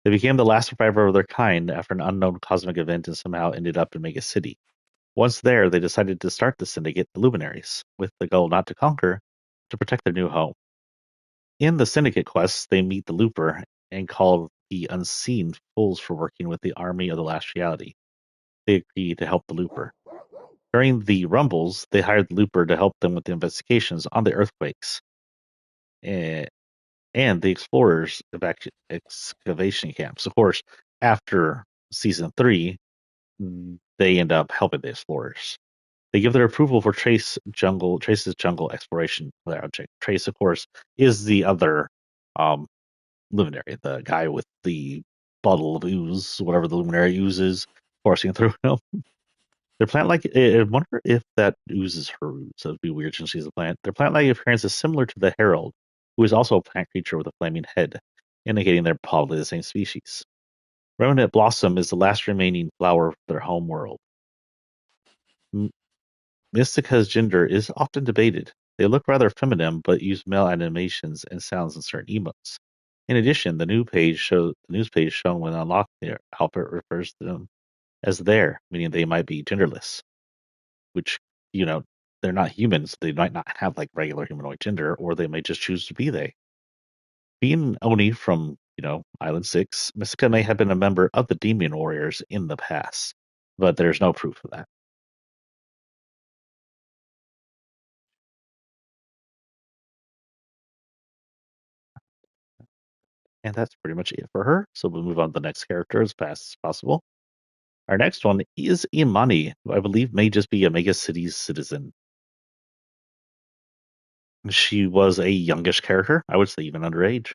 They became the last survivor of their kind after an unknown cosmic event and somehow ended up in Mega City. Once there, they decided to start the Syndicate, the Luminaries, with the goal not to conquer, to protect their new home. In the Syndicate quests, they meet the Looper and call the Unseen fools for working with the army of the last reality. They agree to help the Looper. During the Rumbles, they hired the Looper to help them with the investigations on the earthquakes eh, and the Explorers' excavation camps. Of course, after season 3, they end up helping the Explorers. They give their approval for Trace's jungle exploration project. Trace, of course, is the other um, luminary, the guy with the bottle of ooze, whatever the luminary ooze is, coursing through him. Their plant like I wonder if that ooze is her ooze. That would be weird since she's a plant. Their plant like appearance is similar to the Herald, who is also a plant creature with a flaming head, indicating they're probably the same species. Remnant Blossom is the last remaining flower of their home world. Mystica's gender is often debated. They look rather feminine, but use male animations and sounds in certain emotes. In addition, the news page shown when unlocked their outfit refers to them as their, meaning they might be genderless, which, you know, they're not humans. They might not have like regular humanoid gender, or they might just choose to be they. Being Oni from, Island 6, Mystica may have been a member of the Demon Warriors in the past, but there's no proof of that. And that's pretty much it for her. So we'll move on to the next character as fast as possible. Our next one is Imani, who I believe may just be a mega city's citizen. She was a youngish character, I would say even underage.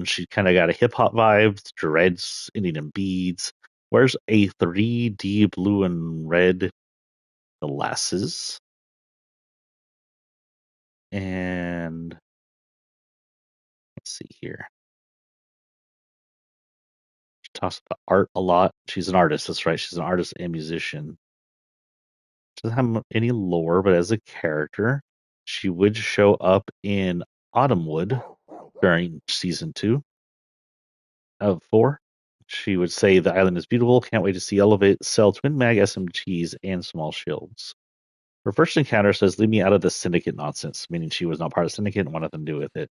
She kind of got a hip hop vibe, dreads ending in beads, wears a 3D blue and red glasses, and let's see here. She talks about art a lot. She's an artist, that's right. She's an artist and musician. Doesn't have any lore, but as a character, she would show up in Autumnwood during season 2 of 4. She would say the island is beautiful, can't wait to see Elevate, sell Twin Mag SMGs and small shields. Her first encounter says, "Leave me out of the syndicate nonsense," meaning she was not part of the syndicate and wanted nothing to do with it.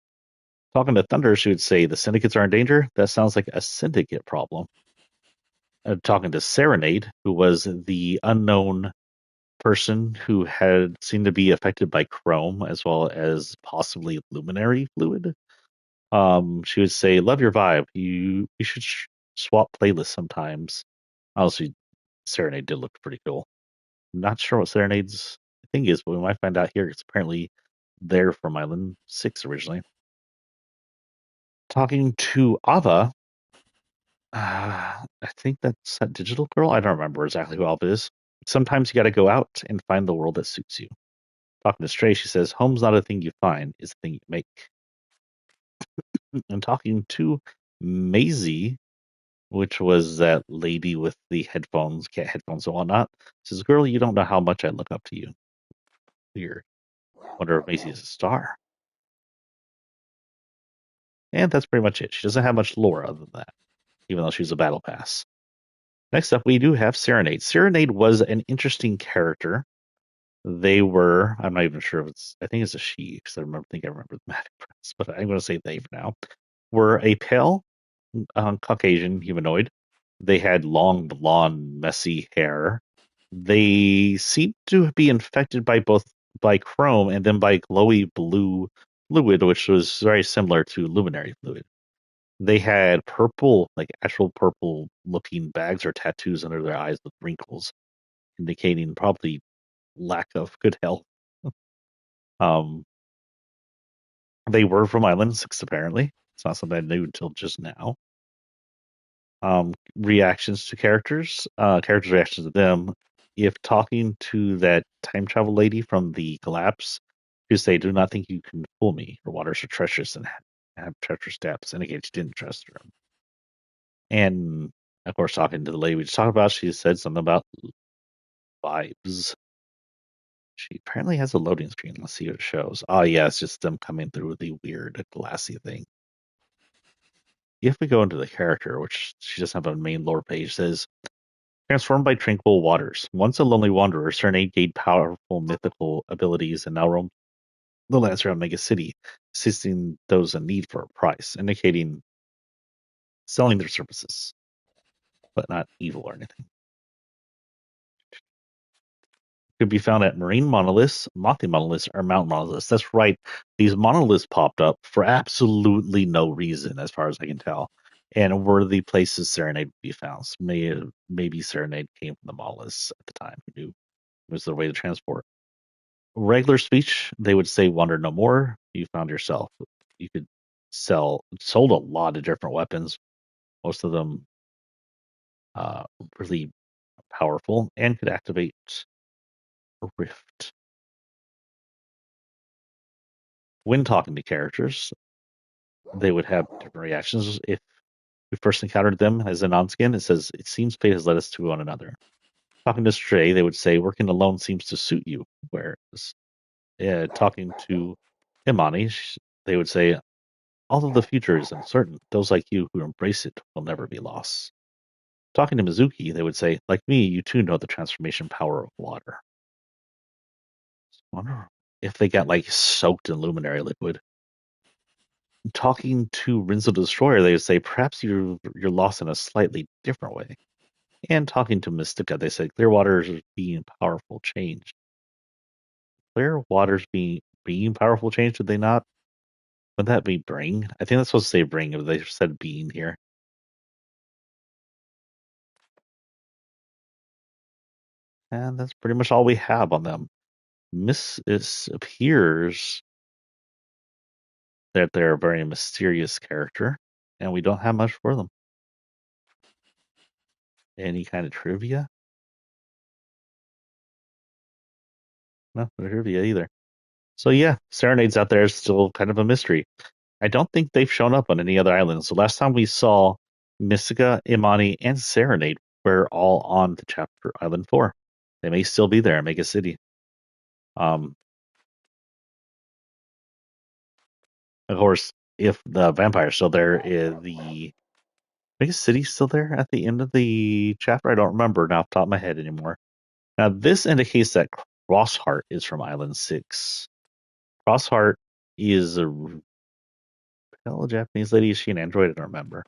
Talking to Thunder, she would say, "The syndicates are in danger? That sounds like a syndicate problem." Talking to Serenade, who was the unknown person who had seemed to be affected by chrome as well as possibly luminary fluid. She would say, "Love your vibe. You should swap playlists sometimes." Honestly, Serenade did look pretty cool. Not sure what Serenade's thing is, we might find out here, it's apparently there from Island 6 originally. Talking to Ava, I think that's that digital girl. I don't remember exactly who Ava is. Sometimes you got to go out and find the world that suits you. Talking to Stray, she says, "Home's not a thing you find; it's a thing you make." And talking to Maisie, which was that lady with the headphones, cat headphones and whatnot, says, "Girl, you don't know how much I look up to you." Weird. Wonder if Maisie is a star. And that's pretty much it. She doesn't have much lore other than that, even though she's a battle pass. Next up, we do have Serenade. Serenade was an interesting character. They were, I'm not even sure if it's, I think it's a she, because I remember the Magic Prince, but I'm going to say they for now, were a pale Caucasian humanoid. They had long, blonde, messy hair. They seemed to be infected by both by chrome and then by glowy blue fluid, which was very similar to luminary fluid. They had purple, like actual purple looking bags or tattoos under their eyes with wrinkles, indicating probably lack of good health. Um, they were from Island 6, apparently. It's not something I knew until just now. Reactions to characters' reactions to them. If talking to that time travel lady from the collapse, you say, "Do not think you can fool me. Her waters are treacherous and have treacherous depths," indicates she didn't trust her. And of course, talking to the lady we just talked about, she said something about vibes. She apparently has a loading screen. Let's see what it shows. Oh, yeah, it's just them coming through the weird glassy thing. If we go into the character, which she doesn't have a main lore page, says transformed by tranquil waters. Once a lonely wanderer, Serenade gained powerful mythical abilities and now roams the lands around Mega City, assisting those in need for a price, indicating selling their services, but not evil or anything. Could be found at marine monoliths, mountain monoliths, or mountain monoliths. That's right. These monoliths popped up for absolutely no reason, as far as I can tell, and were the places Serenade would be found. So maybe Serenade came from the monoliths at the time. Who knew it was their way to transport? Regular speech, they would say, "Wonder no more. You found yourself." You could sold a lot of different weapons. Most of them uh, really powerful and could activate a rift. When talking to characters, they would have different reactions. If we first encountered them as a non-skin, it says, "It seems fate has led us to one another." Talking to Stray, they would say, "Working alone seems to suit you." Whereas talking to Imani, they would say, "Although the future is uncertain, those like you who embrace it will never be lost." Talking to Mizuki, they would say, "Like me, you too know the transformation power of water." I wonder if they got like soaked in luminary liquid. Talking to Rinso the Destroyer, they would say, "Perhaps you're lost in a slightly different way." And talking to Mystica, they said, "Clear waters being powerful change." Clear waters being powerful change, did they not? Would that be bring? I think that's supposed to say bring, but they said being here. And that's pretty much all we have on them. It appears that they're a very mysterious character, and we don't have much for them. Any kind of trivia? No, no trivia either. So yeah, Serenade's out there is still kind of a mystery. I don't think they've shown up on any other islands. The last time we saw Mystica, Imani, and Serenade were all on the chapter Island 4. They may still be there in Mega City. Um, of course, if the vampire's still there, is the Mega City still there at the end of the chapter? I don't remember now off the top of my head anymore. Now, this indicates that Crossheart is from Island 6. Crossheart is a pale Japanese lady. Is she an android? I don't remember.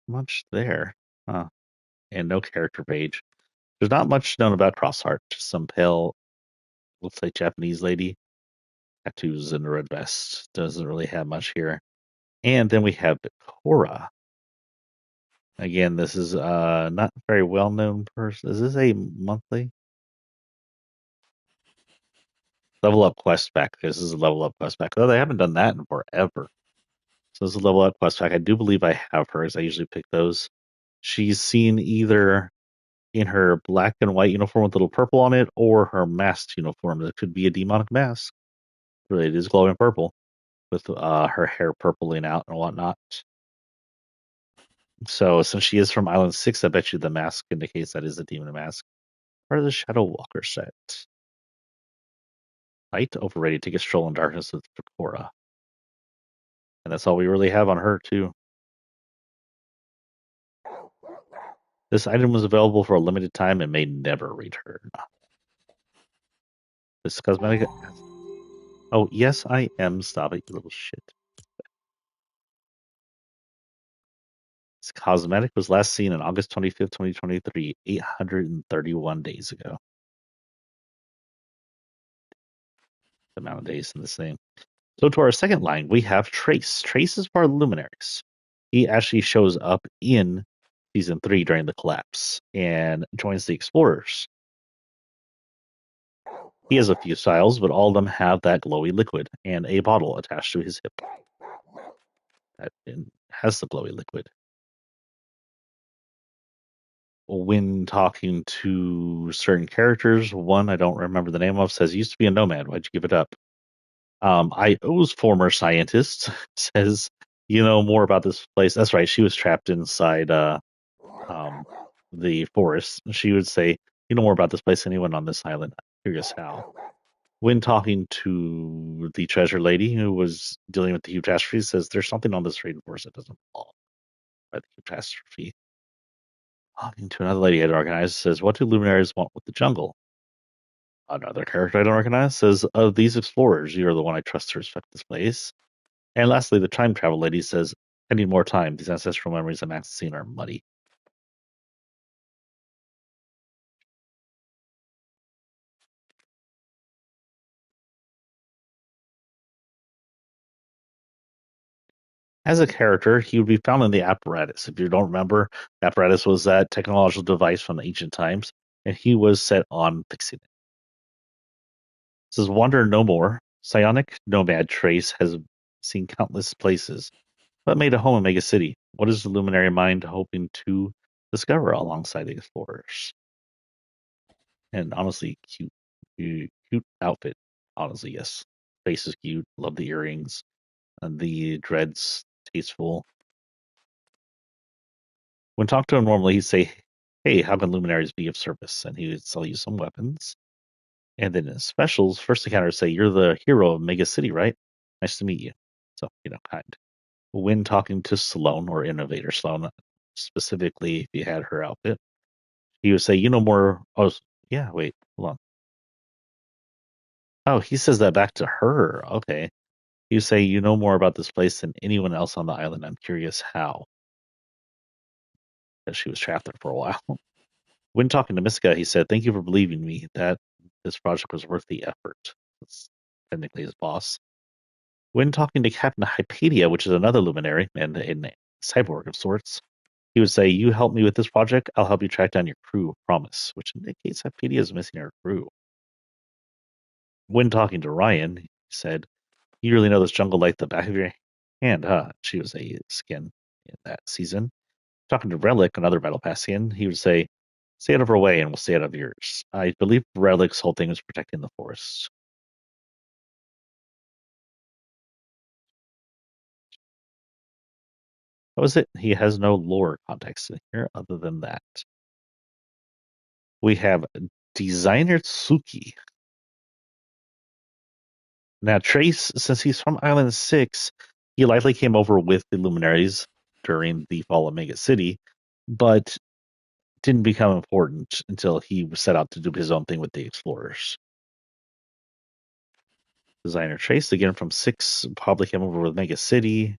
Much there. Huh. And no character page. There's not much known about Crossheart. Just some pale, looks like Japanese lady. tattoos and a red vest. Doesn't really have much here. And then we have Cora. Again, this is not a very well known person. Is this a monthly level up quest pack? This is a level up quest pack. Oh, they haven't done that in forever. So this is a level up quest pack. I do believe I have hers. I usually pick those. She's seen either in her black and white uniform with a little purple on it, or her masked uniform. That could be a demonic mask. It is glowing purple with her hair purpling out and whatnot. So since she is from Island 6, I bet you the mask indicates that is a demon mask. Part of the Shadow Walker set. Light overrated. Take a stroll in darkness with Cora. And that's all we really have on her, too. This item was available for a limited time and may never return. This cosmetic. Oh, yes, I am. Stop it, you little shit. This cosmetic was last seen on August 25th, 2023, 831 days ago. The amount of days in this thing. So to our second line, we have Trace. Trace is part of the Luminaries. He actually shows up in season 3 during the collapse and joins the Explorers. He has a few styles, but all of them have that glowy liquid and a bottle attached to his hip that has the glowy liquid. When talking to certain characters, one I don't remember the name of says, "Used to be a nomad. Why'd you give it up?" IO's former scientist says, "You know more about this place." That's right. She was trapped inside um, the forest. She would say, "You know more about this place than anyone on this island." I'm curious how. When talking to the treasure lady who was dealing with the catastrophe, says, "There's something on this rainforest that doesn't belong by the catastrophe." Talking to another lady I don't recognize, says, "What do luminaries want with the jungle?" Another character I don't recognize says, "Of these explorers, you are the one I trust to respect this place." And lastly, the time travel lady says, "I need more time. These ancestral memories I'm accessing are muddy." As a character, he would be found in the apparatus. If you don't remember, the apparatus was that technological device from the ancient times, and he was set on fixing it. It says, "Wander no more. Psionic nomad Trace has seen countless places, but made a home in Mega City. What is the luminary mind hoping to discover alongside the explorers?" And honestly, cute outfit. Honestly, yes. Face is cute. Love the earrings. And the dreads, tasteful. When talked to him normally, he'd say, "Hey, how can luminaries be of service?" And he would sell you some weapons. And then in specials, first encounter would say, "You're the hero of Mega City, right? Nice to meet you." So, kind. When talking to Sloan or Innovator Sloan, specifically if you had her outfit, he would say, "You know more." Oh, yeah, wait, hold on. Oh, he says that back to her. Okay. You say you know more about this place than anyone else on the island. I'm curious how. Because she was trapped there for a while. When talking to Miska, he said, "Thank you for believing me that this project was worth the effort." That's technically his boss. When talking to Captain Hypatia, which is another luminary and a cyborg of sorts, he would say, "You help me with this project, I'll help you track down your crew, promise," which indicates Hypatia is missing her crew. When talking to Ryan, he said, "You really know this jungle like the back of your hand, huh?" She was a skin in that season. Talking to Relic, another Battle Passian, he would say, "Stay out of her way and we'll stay out of yours." I believe Relic's whole thing was protecting the forest. That was it. He has no lore context in here other than that. We have Designer Tsuki. Now, Trace, since he's from Island 6, he likely came over with the Luminaries during the fall of Mega City, but didn't become important until he set out to do his own thing with the Explorers. Designer Trace, again from 6, probably came over with Mega City.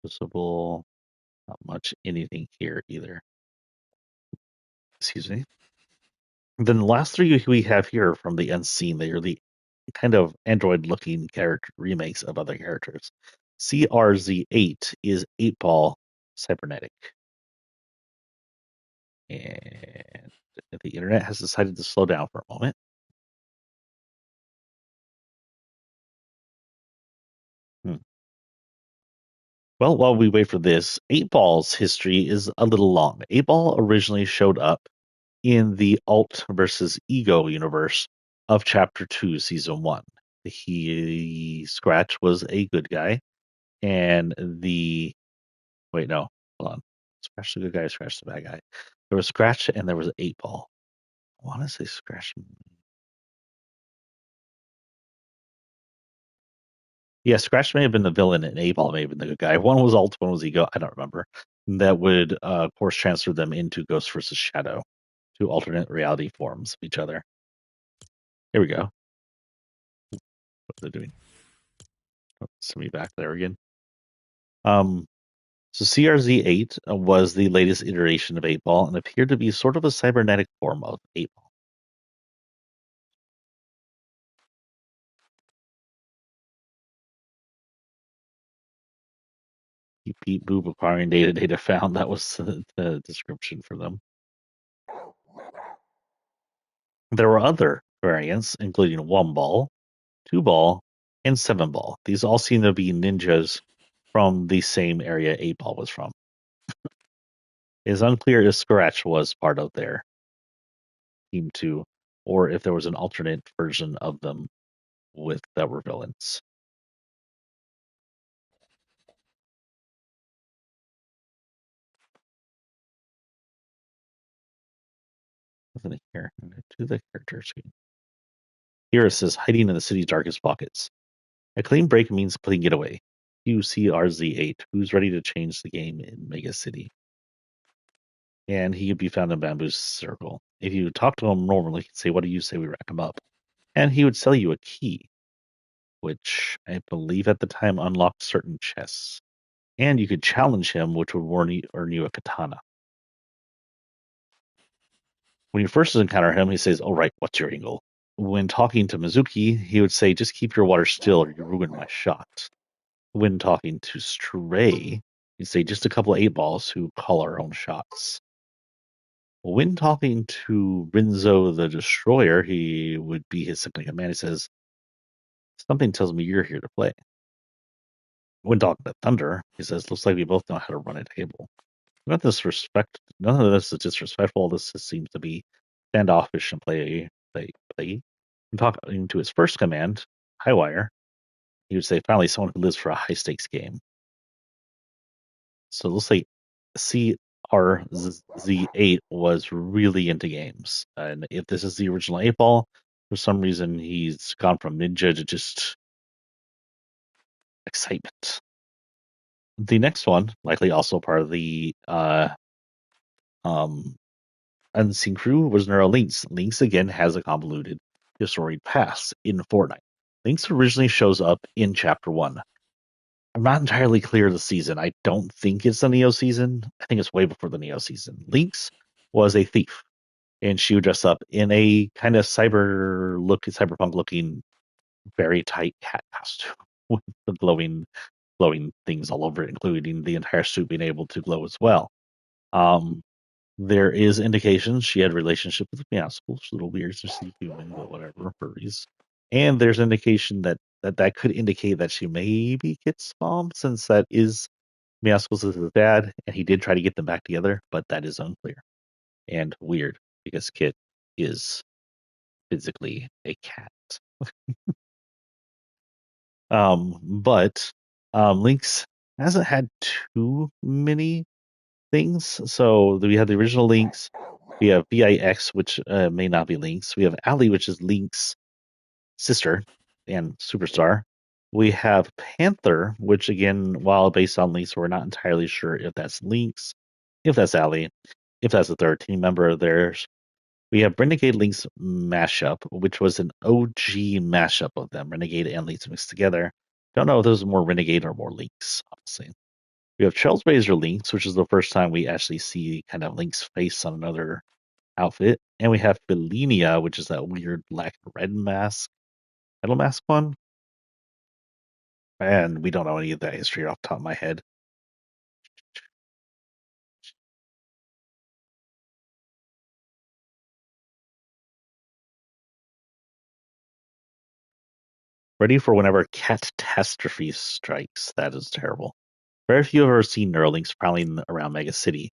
Visible, not much anything here either. Excuse me. Then the last three we have here from the unseen, they are the kind of android-looking character remakes of other characters. CRZ8 is 8-ball cybernetic, and the internet has decided to slow down for a moment. Hmm. Well, while we wait for this, 8-ball's history is a little long. 8-ball originally showed up in the Alt versus Ego universe of Chapter 2, Season 1. Scratch was a good guy, and the wait, no, hold on. Scratch the good guy, Scratch the bad guy. There was Scratch and there was 8-ball. I want to say Scratch. Yeah, Scratch may have been the villain and 8-ball may have been the good guy. One was Alt, one was Ego. I don't remember. That would, of course, transfer them into Ghost versus Shadow, two alternate reality forms of each other. Here we go. What they're doing. Oh, send me back there again. Um, so CRZ8 was the latest iteration of 8-ball and appeared to be sort of a cybernetic form of 8-ball. Beep beep boop acquiring data found. That was the description for them. There were other variants, including 1-ball, 2-ball, and 7-ball. These all seem to be ninjas from the same area 8-ball was from. It is unclear if Scratch was part of their team too, or if there was an alternate version of them with that were villains. Nothing here. To the characters. Here it says hiding in the city's darkest pockets. A clean break means clean getaway. QCRZ8, who's ready to change the game in Mega City. And he could be found in Bamboo's Circle. If you talk to him normally, he'd say, "What do you say we rack him up?" And he would sell you a key, which I believe at the time unlocked certain chests. And you could challenge him, which would earn you a katana. When you first encounter him, he says, "All right, what's your angle?" When talking to Mizuki, he would say, "Just keep your water still or you ruin my shot." When talking to Stray, he'd say, "Just a couple of 8-balls who call our own shots." When talking to Rinzo the Destroyer, he would be his second command. He says, "Something tells me you're here to play." When talking to Thunder, he says, "Looks like we both know how to run a table." Not disrespect. None of this is disrespectful. This just seems to be standoffish and play. When talking to his first command, Highwire, he would say, "Finally, someone who lives for a high stakes game." So let's say CRZ8 was really into games. And if this is the original 8-ball, for some reason he's gone from ninja to just excitement. The next one, likely also part of the um, Unseen Crew, was Neuralynx. Lynx again has a convoluted historic past in Fortnite. Lynx originally shows up in Chapter 1. I'm not entirely clear of the season. I don't think it's the Neo season. I think it's way before the Neo season. Lynx was a thief, and she would dress up in a kind of cyberpunk looking, very tight cat costume with the glowing things all over it, including the entire suit being able to glow as well. Um, there is indication she had relationship with Meowscles. A little weird to see human, but whatever, furries. And there's indication that could indicate that she may be Kit's mom, since that is Meowscles is his dad, and he did try to get them back together, but that is unclear and weird because Kit is physically a cat. But Lynx hasn't had too many things. So we have the original Lynx. We have VIX, which may not be Lynx. We have Ally, which is Lynx's sister and superstar. We have Panther, which again, while based on Lynx, we're not entirely sure if that's Lynx, if that's Ally, if that's a third team member of theirs. We have Renegade Lynx mashup, which was an OG mashup of them, Renegade and Lynx mixed together. Don't know if those are more Renegade or more Lynx, honestly. We have Trailblazer Lynx, which is the first time we actually see kind of Lynx face on another outfit. And we have Felinia, which is that weird black red mask, metal mask one. And we don't know any of that history off the top of my head. Ready for whenever catastrophe strikes. That is terrible. Very few have ever seen Neuralink prowling around Mega City,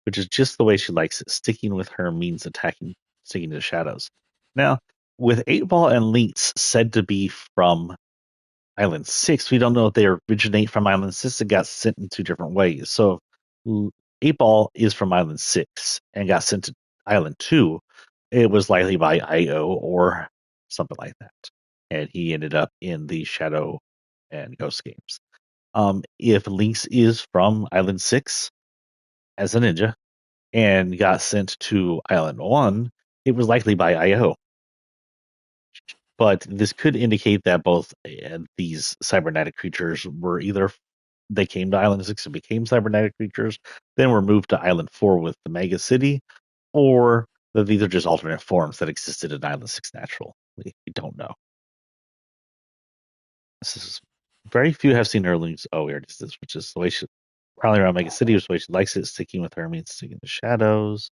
which is just the way she likes it. Sticking with her means attacking, sticking to the shadows. Now, with 8 Ball and Lynx said to be from Island 6, we don't know if they originate from Island 6 and got sent in 2 different ways. So, 8 Ball is from Island 6 and got sent to Island 2. It was likely by IO or something like that. And he ended up in the Shadow and Ghost games. If Lynx is from Island 6 as a ninja and got sent to Island 1, it was likely by IO. But this could indicate that both these cybernetic creatures were either they came to Island 6 and became cybernetic creatures, then were moved to Island 4 with the Mega City, or that these are just alternate forms that existed in Island 6 natural. We don't know. This is very few have seen her lose. Oh, we already did this, which is the way she probably around Mega City, which is the way she likes it, sticking with her means sticking in the shadows.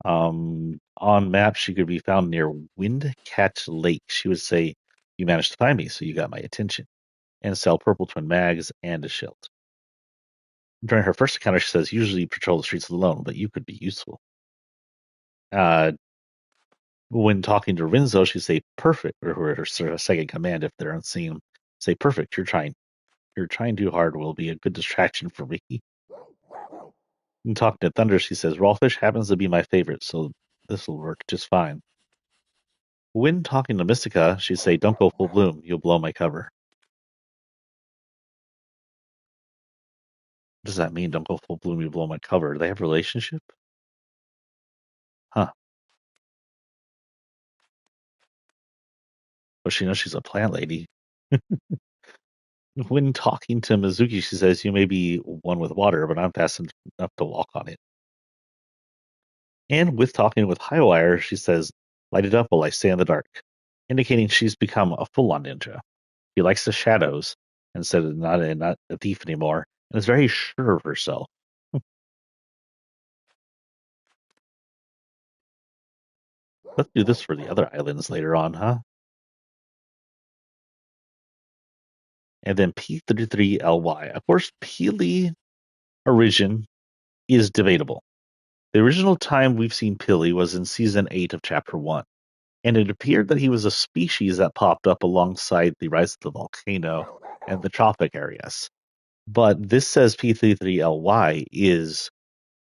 On maps, she could be found near Windcatch Lake. She would say, "You managed to find me, so you got my attention," and sell purple twin mags and a shield. During her first encounter, she says, "Usually patrol the streets alone, but you could be useful." Uh, when talking to Rinzo, she say, "Perfect," or her second command if they're unseen. Say, "Perfect. You're trying too hard. Will be a good distraction for me." And talking to Thunder, she says, "Rawfish happens to be my favorite, so this will work just fine." When talking to Mystica, she'd say, "Don't go full bloom. You'll blow my cover." What does that mean? Don't go full bloom. You blow my cover. Do they have a relationship? Huh. But she knows she's a plant lady. When talking to Mizuki, she says, "You may be one with water, but I'm fast enough to walk on it." And with talking with Highwire, she says, "Light it up while I stay in the dark," indicating she's become a full-on ninja. She likes the shadows instead of not a thief anymore, and is very sure of herself. Let's do this for the other islands later on, huh? And then P33LY. Of course, Peely origin is debatable. The original time we've seen Peely was in season 8 of chapter 1, and it appeared that he was a species that popped up alongside the rise of the volcano and the tropic areas. But this says P33LY is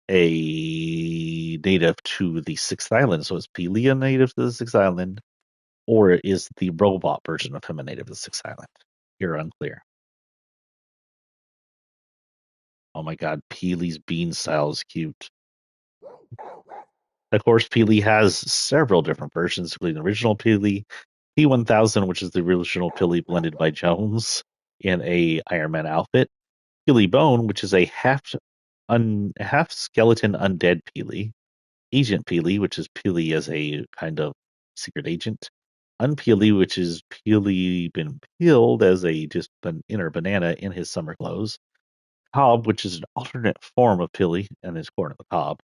a native to the sixth island. So is Peely a native to the sixth island, or is the robot version of him a native to the sixth island? You're unclear. Oh my god, Peely's bean style is cute. Of course, Peely has several different versions, including the original Peely, P1000, which is the original Peely blended by Jones in a Iron Man outfit, Peely Bone, which is a half skeleton undead Peely, Agent Peely, which is Peely as a kind of secret agent, Unpeely, which is Peely been peeled as a just an inner banana in his summer clothes, Cobb, which is an alternate form of Peely and is born of the Cobb.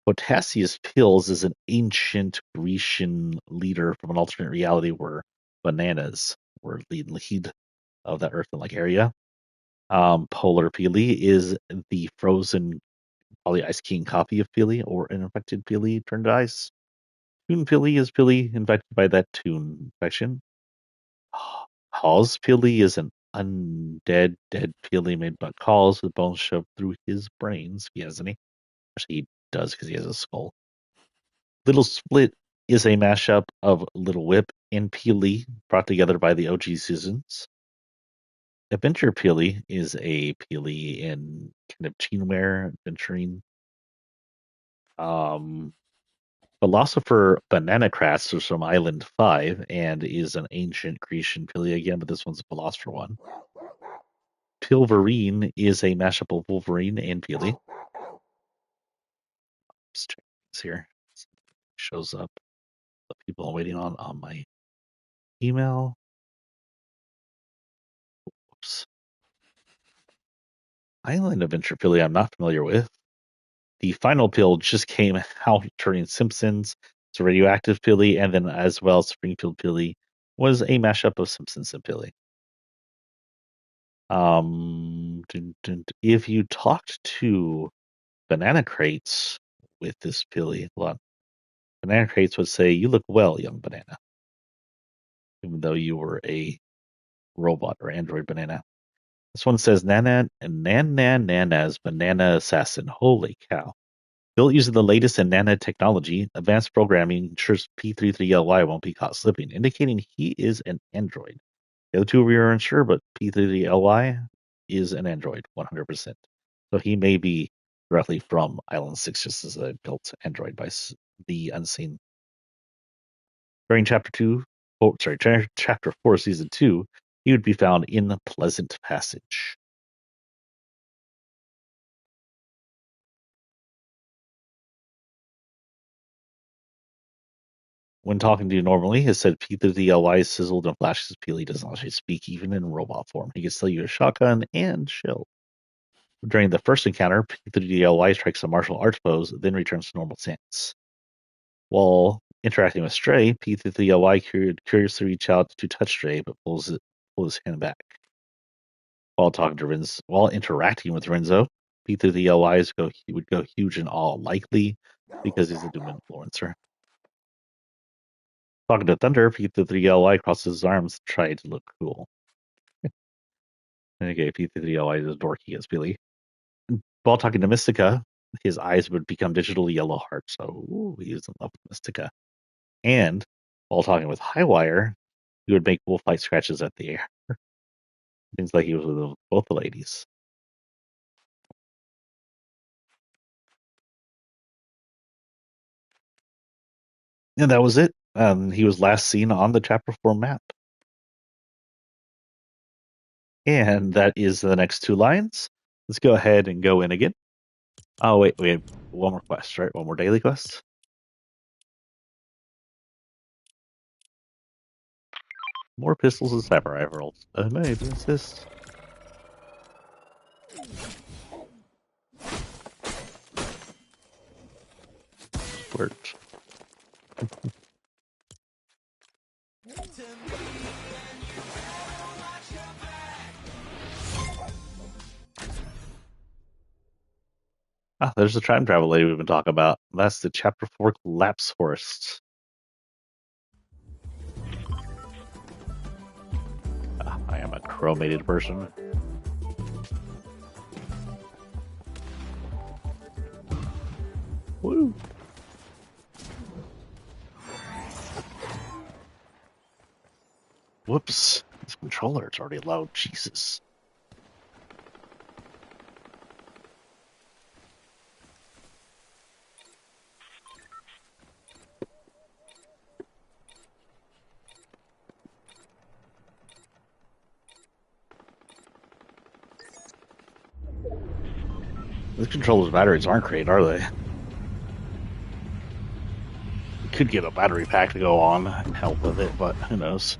Potasius Pills is an ancient Grecian leader from an alternate reality where bananas were lead of that Earth-like area. Polar Peely is the frozen, probably Ice King copy of Peely, or an infected Peely turned to ice. Toon Peely is Peely infected by that Toon infection. Hawes Peely is an undead dead Peely made by calls with bones shoved through his brains, if he has any. Actually, he does because he has a skull. Little Split is a mashup of Little Whip and Peely brought together by the OG seasons. Adventure Peely is a Peely in kind of cheenware adventuring. Um, Philosopher Banana Crats is from Island 5 and is an ancient Grecian Peely again, but this one's a philosopher one. Pilverine is a mashup of Wolverine and Peely. Just check this here. shows up. The people I'm waiting on my email. Oops. Island Adventure Philly I'm not familiar with. The final pill just came out during Simpsons. It's a radioactive Philly, and then as well Springfield Philly was a mashup of Simpsons and Philly. If you talked to banana crates with this Philly, banana crates would say, "You look well, young banana," even though you were a robot or android banana. This one says, "Nana and Nana's banana assassin." Holy cow! Built using the latest in nanotechnology, advanced programming ensures P33LY won't be caught slipping, indicating he is an android. The other two we are unsure, but P33LY is an android, 100%. So he may be directly from Island 6, just as a built android by the Unseen. During Chapter 4, Season 2, he would be found in Pleasant Passage. When talking to you normally, he said P33LY is sizzled and flashes peel. He doesn't actually speak even in robot form. He can sell you a shotgun and shield. During the first encounter, P33LY strikes a martial arts pose, then returns to normal stance. While interacting with Stray, P33LY curiously reach out to touch Stray, but pulls his hand back. While interacting with Renzo, P33LY would go huge and all, likely because he's a Doom influencer. Talking to Thunder, P33LY crosses his arms to try to look cool. Okay, P33LY is dorky as Billy. While talking to Mystica, his eyes would become digital yellow hearts, so he is in love with Mystica. And while talking with Highwire, he would make bullfight scratches at the air. Seems like he was with both the ladies. And that was it. He was last seen on the Chapter 4 map. And that is the next two lines. Let's go ahead and go in again. Oh, wait, we have one more quest, right? One more daily quest. More pistols and sniper rifles. Maybe it's this. Worked. There's the time travel lady we've been talking about. That's the Chapter 4 Collapse Forest. I am a chromated person. Woo! Whoops. This controller is already loud. Jesus. This controller's batteries aren't great, are they? We could get a battery pack to go on and help with it, but who knows?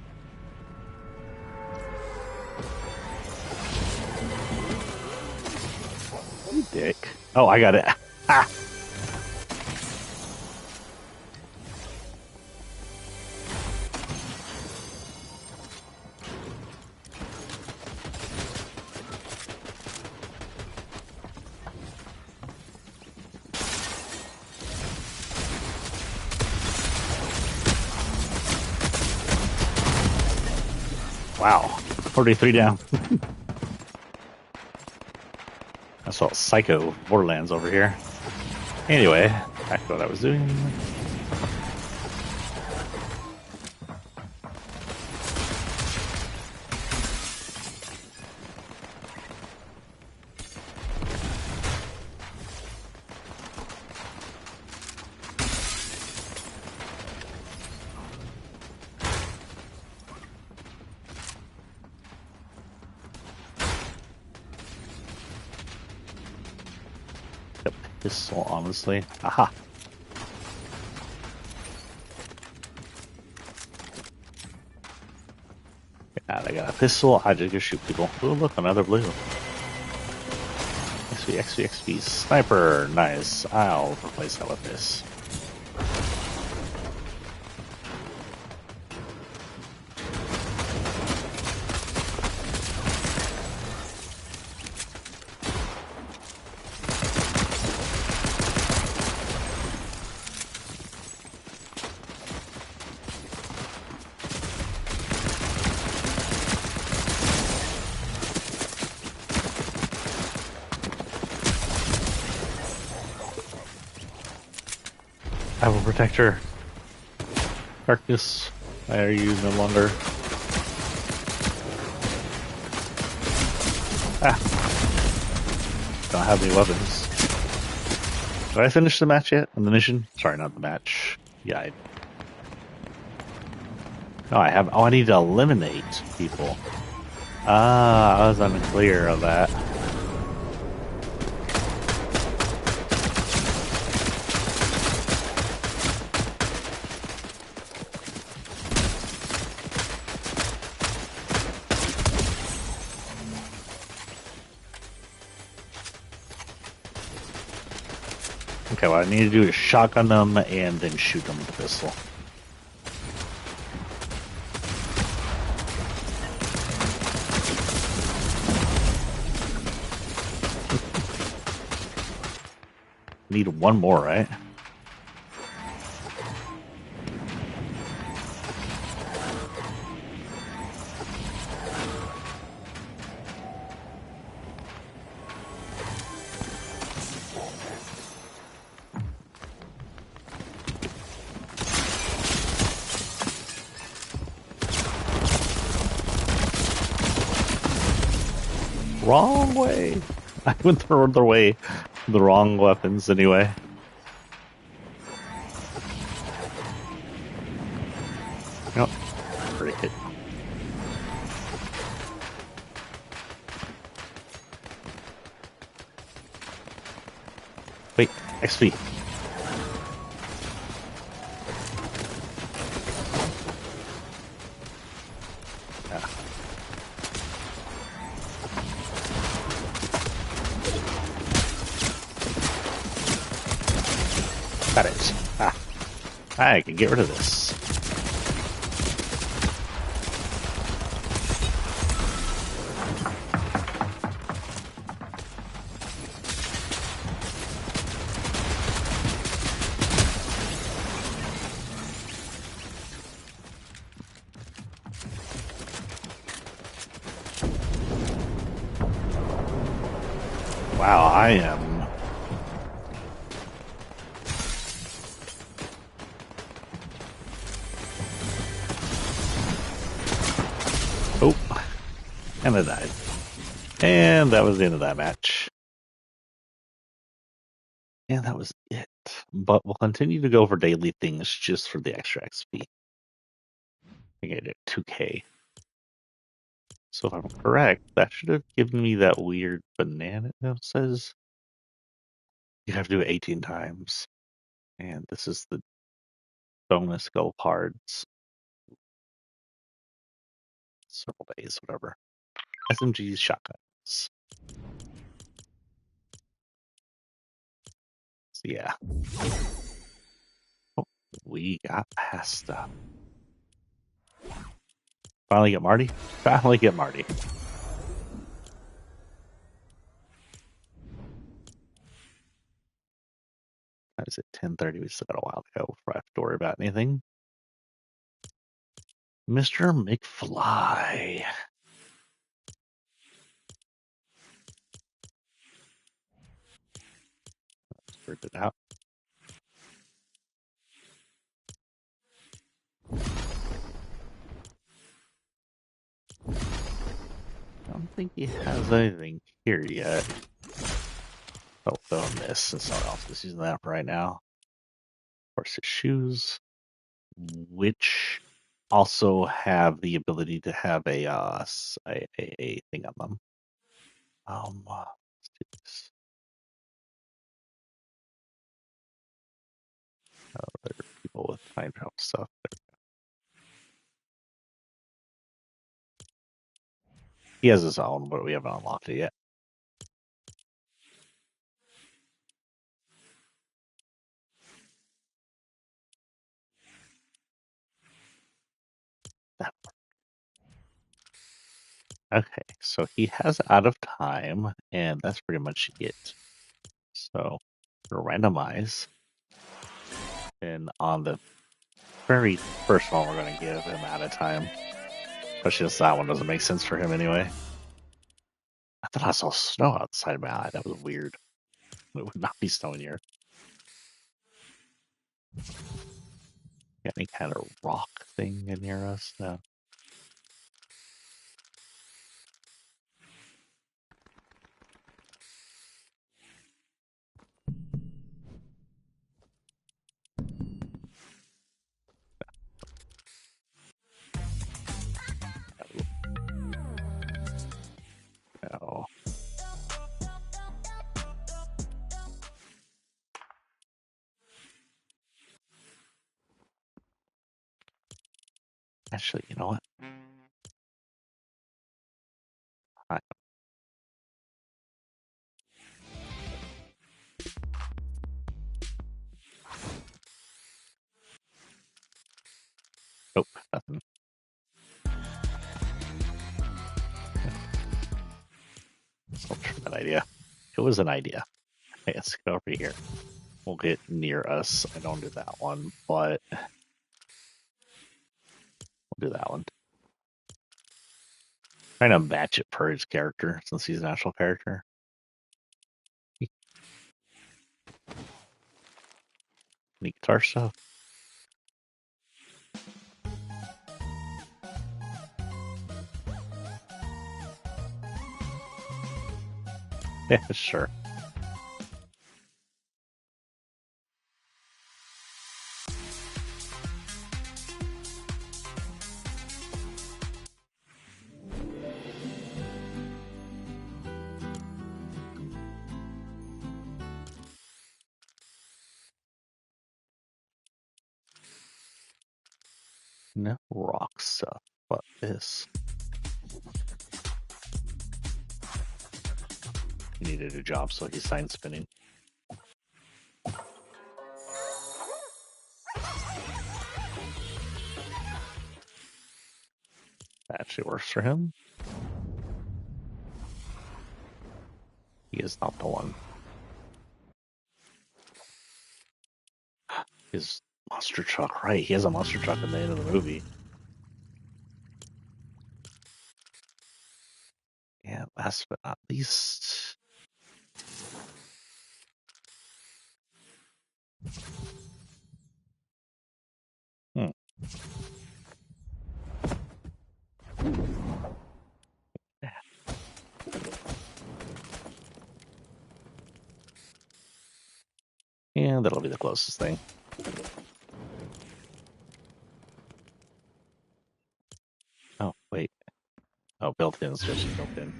You dick. Oh, I got it. Ha! Wow. 43 down. I saw Psycho Borderlands over here. Anyway, back to what I was doing. Pistol, honestly. Aha. I got a pistol. I just go shoot people. Oh, look, another blue. XP, XP, XP. Sniper. Nice. I'll replace that with this. I will protect her. Darkness. Why are you no longer? Ah, don't have any weapons. Did I finish the match yet? On the mission? Sorry, not the match. Yeah, no, I have. Oh, I need to eliminate people. Ah, I was unclear of that. Okay, what I need to do is shotgun them and then shoot them with the pistol. Need one more, right? Wrong way. I went the other way. The wrong weapons, anyway. Yep. Break it. Wait, XP. Yeah. Got it. Ah, I can get rid of this. Wow, I am. Oh, and I died. And that was the end of that match. And that was it. But we'll continue to go for daily things just for the extra XP. I think I did 2K. So if I'm correct, that should have given me that weird banana that says you have to do it 18 times. And this is the bonus gold cards. Several days, whatever. SMGs, shotguns. So yeah. Oh, we got past stuff. Finally get Marty? Finally get Marty. That is at 10:30. We still got a while to go before I have to worry about anything. Mr. McFly. Spread it out. I don't think he has anything here yet. Oh, on this, since someone else is using that right now. Of course, his shoes, which also have the ability to have a thing on them. Let's do this. There are people with time travel stuff. He has his own, but we haven't unlocked it yet. Okay, so he has out of time, and that's pretty much it. So randomize, and on the very first one, we're going to give him out of time. Especially since that one doesn't make sense for him anyway. I thought I saw snow outside my eye. That was weird. It would not be snowing here. Got any kind of rock thing near us? No. No. Actually, you know what? I, nope, nothing. Still try that idea. It was an idea. Hey, let's get over here. We'll get near us. I don't do that one, but we'll do that one. Trying to match it per his character since he's an actual character. Any guitar stuff? Yeah, sure. No rock stuff, but this. He needed a job, so he signed spinning. That actually works for him. He is not the one. His monster truck, right? He has a monster truck in the end of the movie. Yeah, last but not least. Hmm. And that'll be the closest thing. Oh, wait. Oh, built-in is just built-in.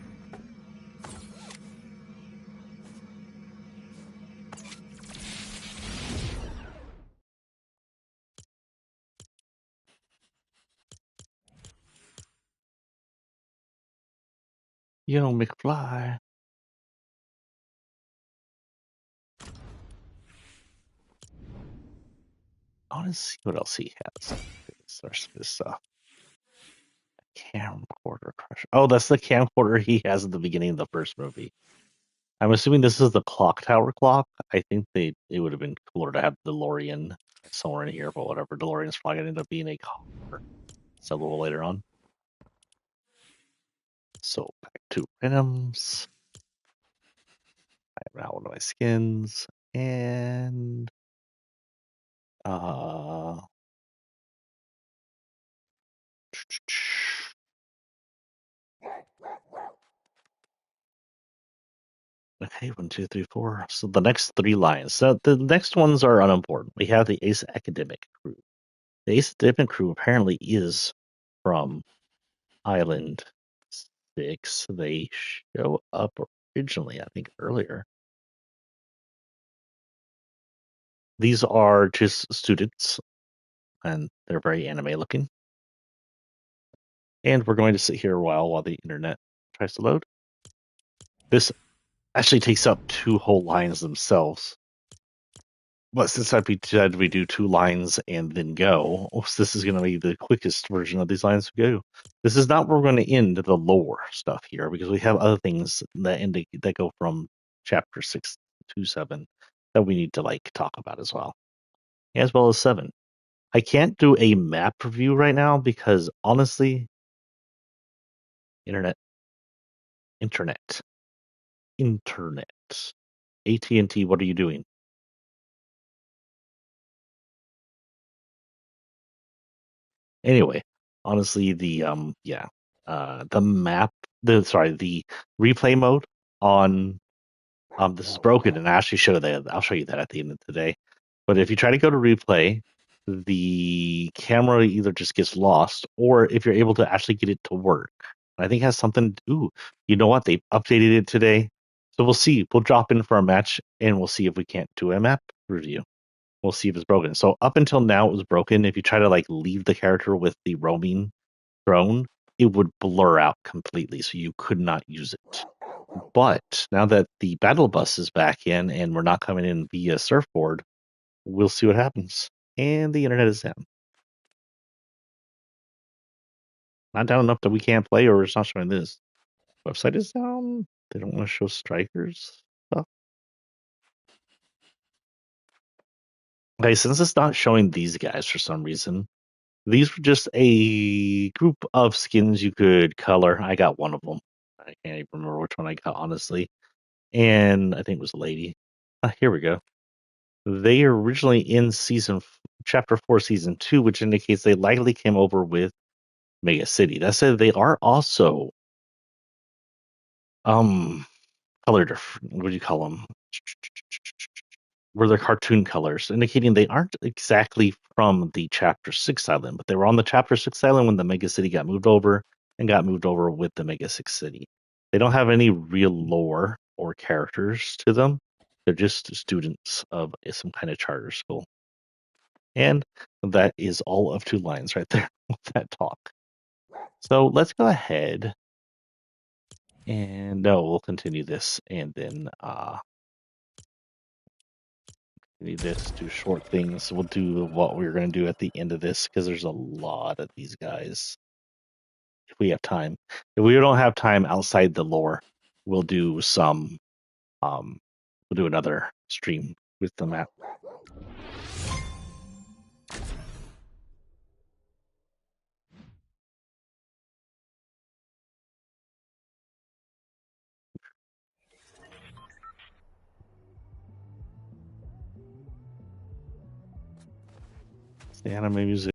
Yo, McFly. I want to see what else he has. There's this stuff. Camcorder crusher. Oh, that's the camcorder he has at the beginning of the first movie. I'm assuming this is the clock tower clock. I think it would have been cooler to have DeLorean somewhere in here, but whatever. DeLorean's probably gonna end up being a car. So a little later on. So back to Rhythms. I have now one of my skins. And uh okay, 1, 2, 3, 4. So the next three lines. So the next ones are unimportant. We have the Ace Academic crew. The Ace Academic crew apparently is from Island 6. They show up originally, I think, earlier. These are just students, and they're very anime looking. And we're going to sit here a while the internet tries to load. This actually takes up two whole lines themselves. But since we said we do two lines and then go, this is going to be the quickest version of these lines to go. This is not where we're going to end the lore stuff here because we have other things that go from chapter 6 to 7 that we need to like talk about as well as 7. I can't do a map review right now because honestly, internet, internet, internet. AT&T, what are you doing? Anyway, honestly, the map, the replay mode on this is broken, and I actually show that. I'll show you that at the end of the day. But if you try to go to replay, the camera either just gets lost, or if you're able to actually get it to work, I think it has something. Ooh, you know what? They updated it today, so we'll see. We'll drop in for a match, and we'll see if we can't do a map review. We'll see if it's broken. So up until now, it was broken. If you try to like leave the character with the roaming drone, it would blur out completely, so you could not use it. But now that the battle bus is back in and we're not coming in via surfboard, we'll see what happens. And the internet is down. Not down enough that we can't play, or it's not showing this. Website is down. They don't want to show strikers stuff. Okay, since it's not showing these guys for some reason, these were just a group of skins you could color. I got one of them. I can't even remember which one I got, honestly. And I think it was a lady. Here we go. They are originally in chapter 4, season 2, which indicates they likely came over with Mega City. That said, they are also um colored. What do you call them? Were their cartoon colors, indicating they aren't exactly from the chapter 6 island, but they were on the chapter 6 island when the Mega City got moved over and got moved over with the Mega 6 City. They don't have any real lore or characters to them. They're just students of some kind of charter school. And that is all of 2 lines right there with that talk. So let's go ahead and no, we'll continue this and then continue this, do short things. We'll do what we're going to do at the end of this because there's a lot of these guys. If we have time, if we don't have time outside the lore, we'll do some. We'll do another stream with the map. The anime music.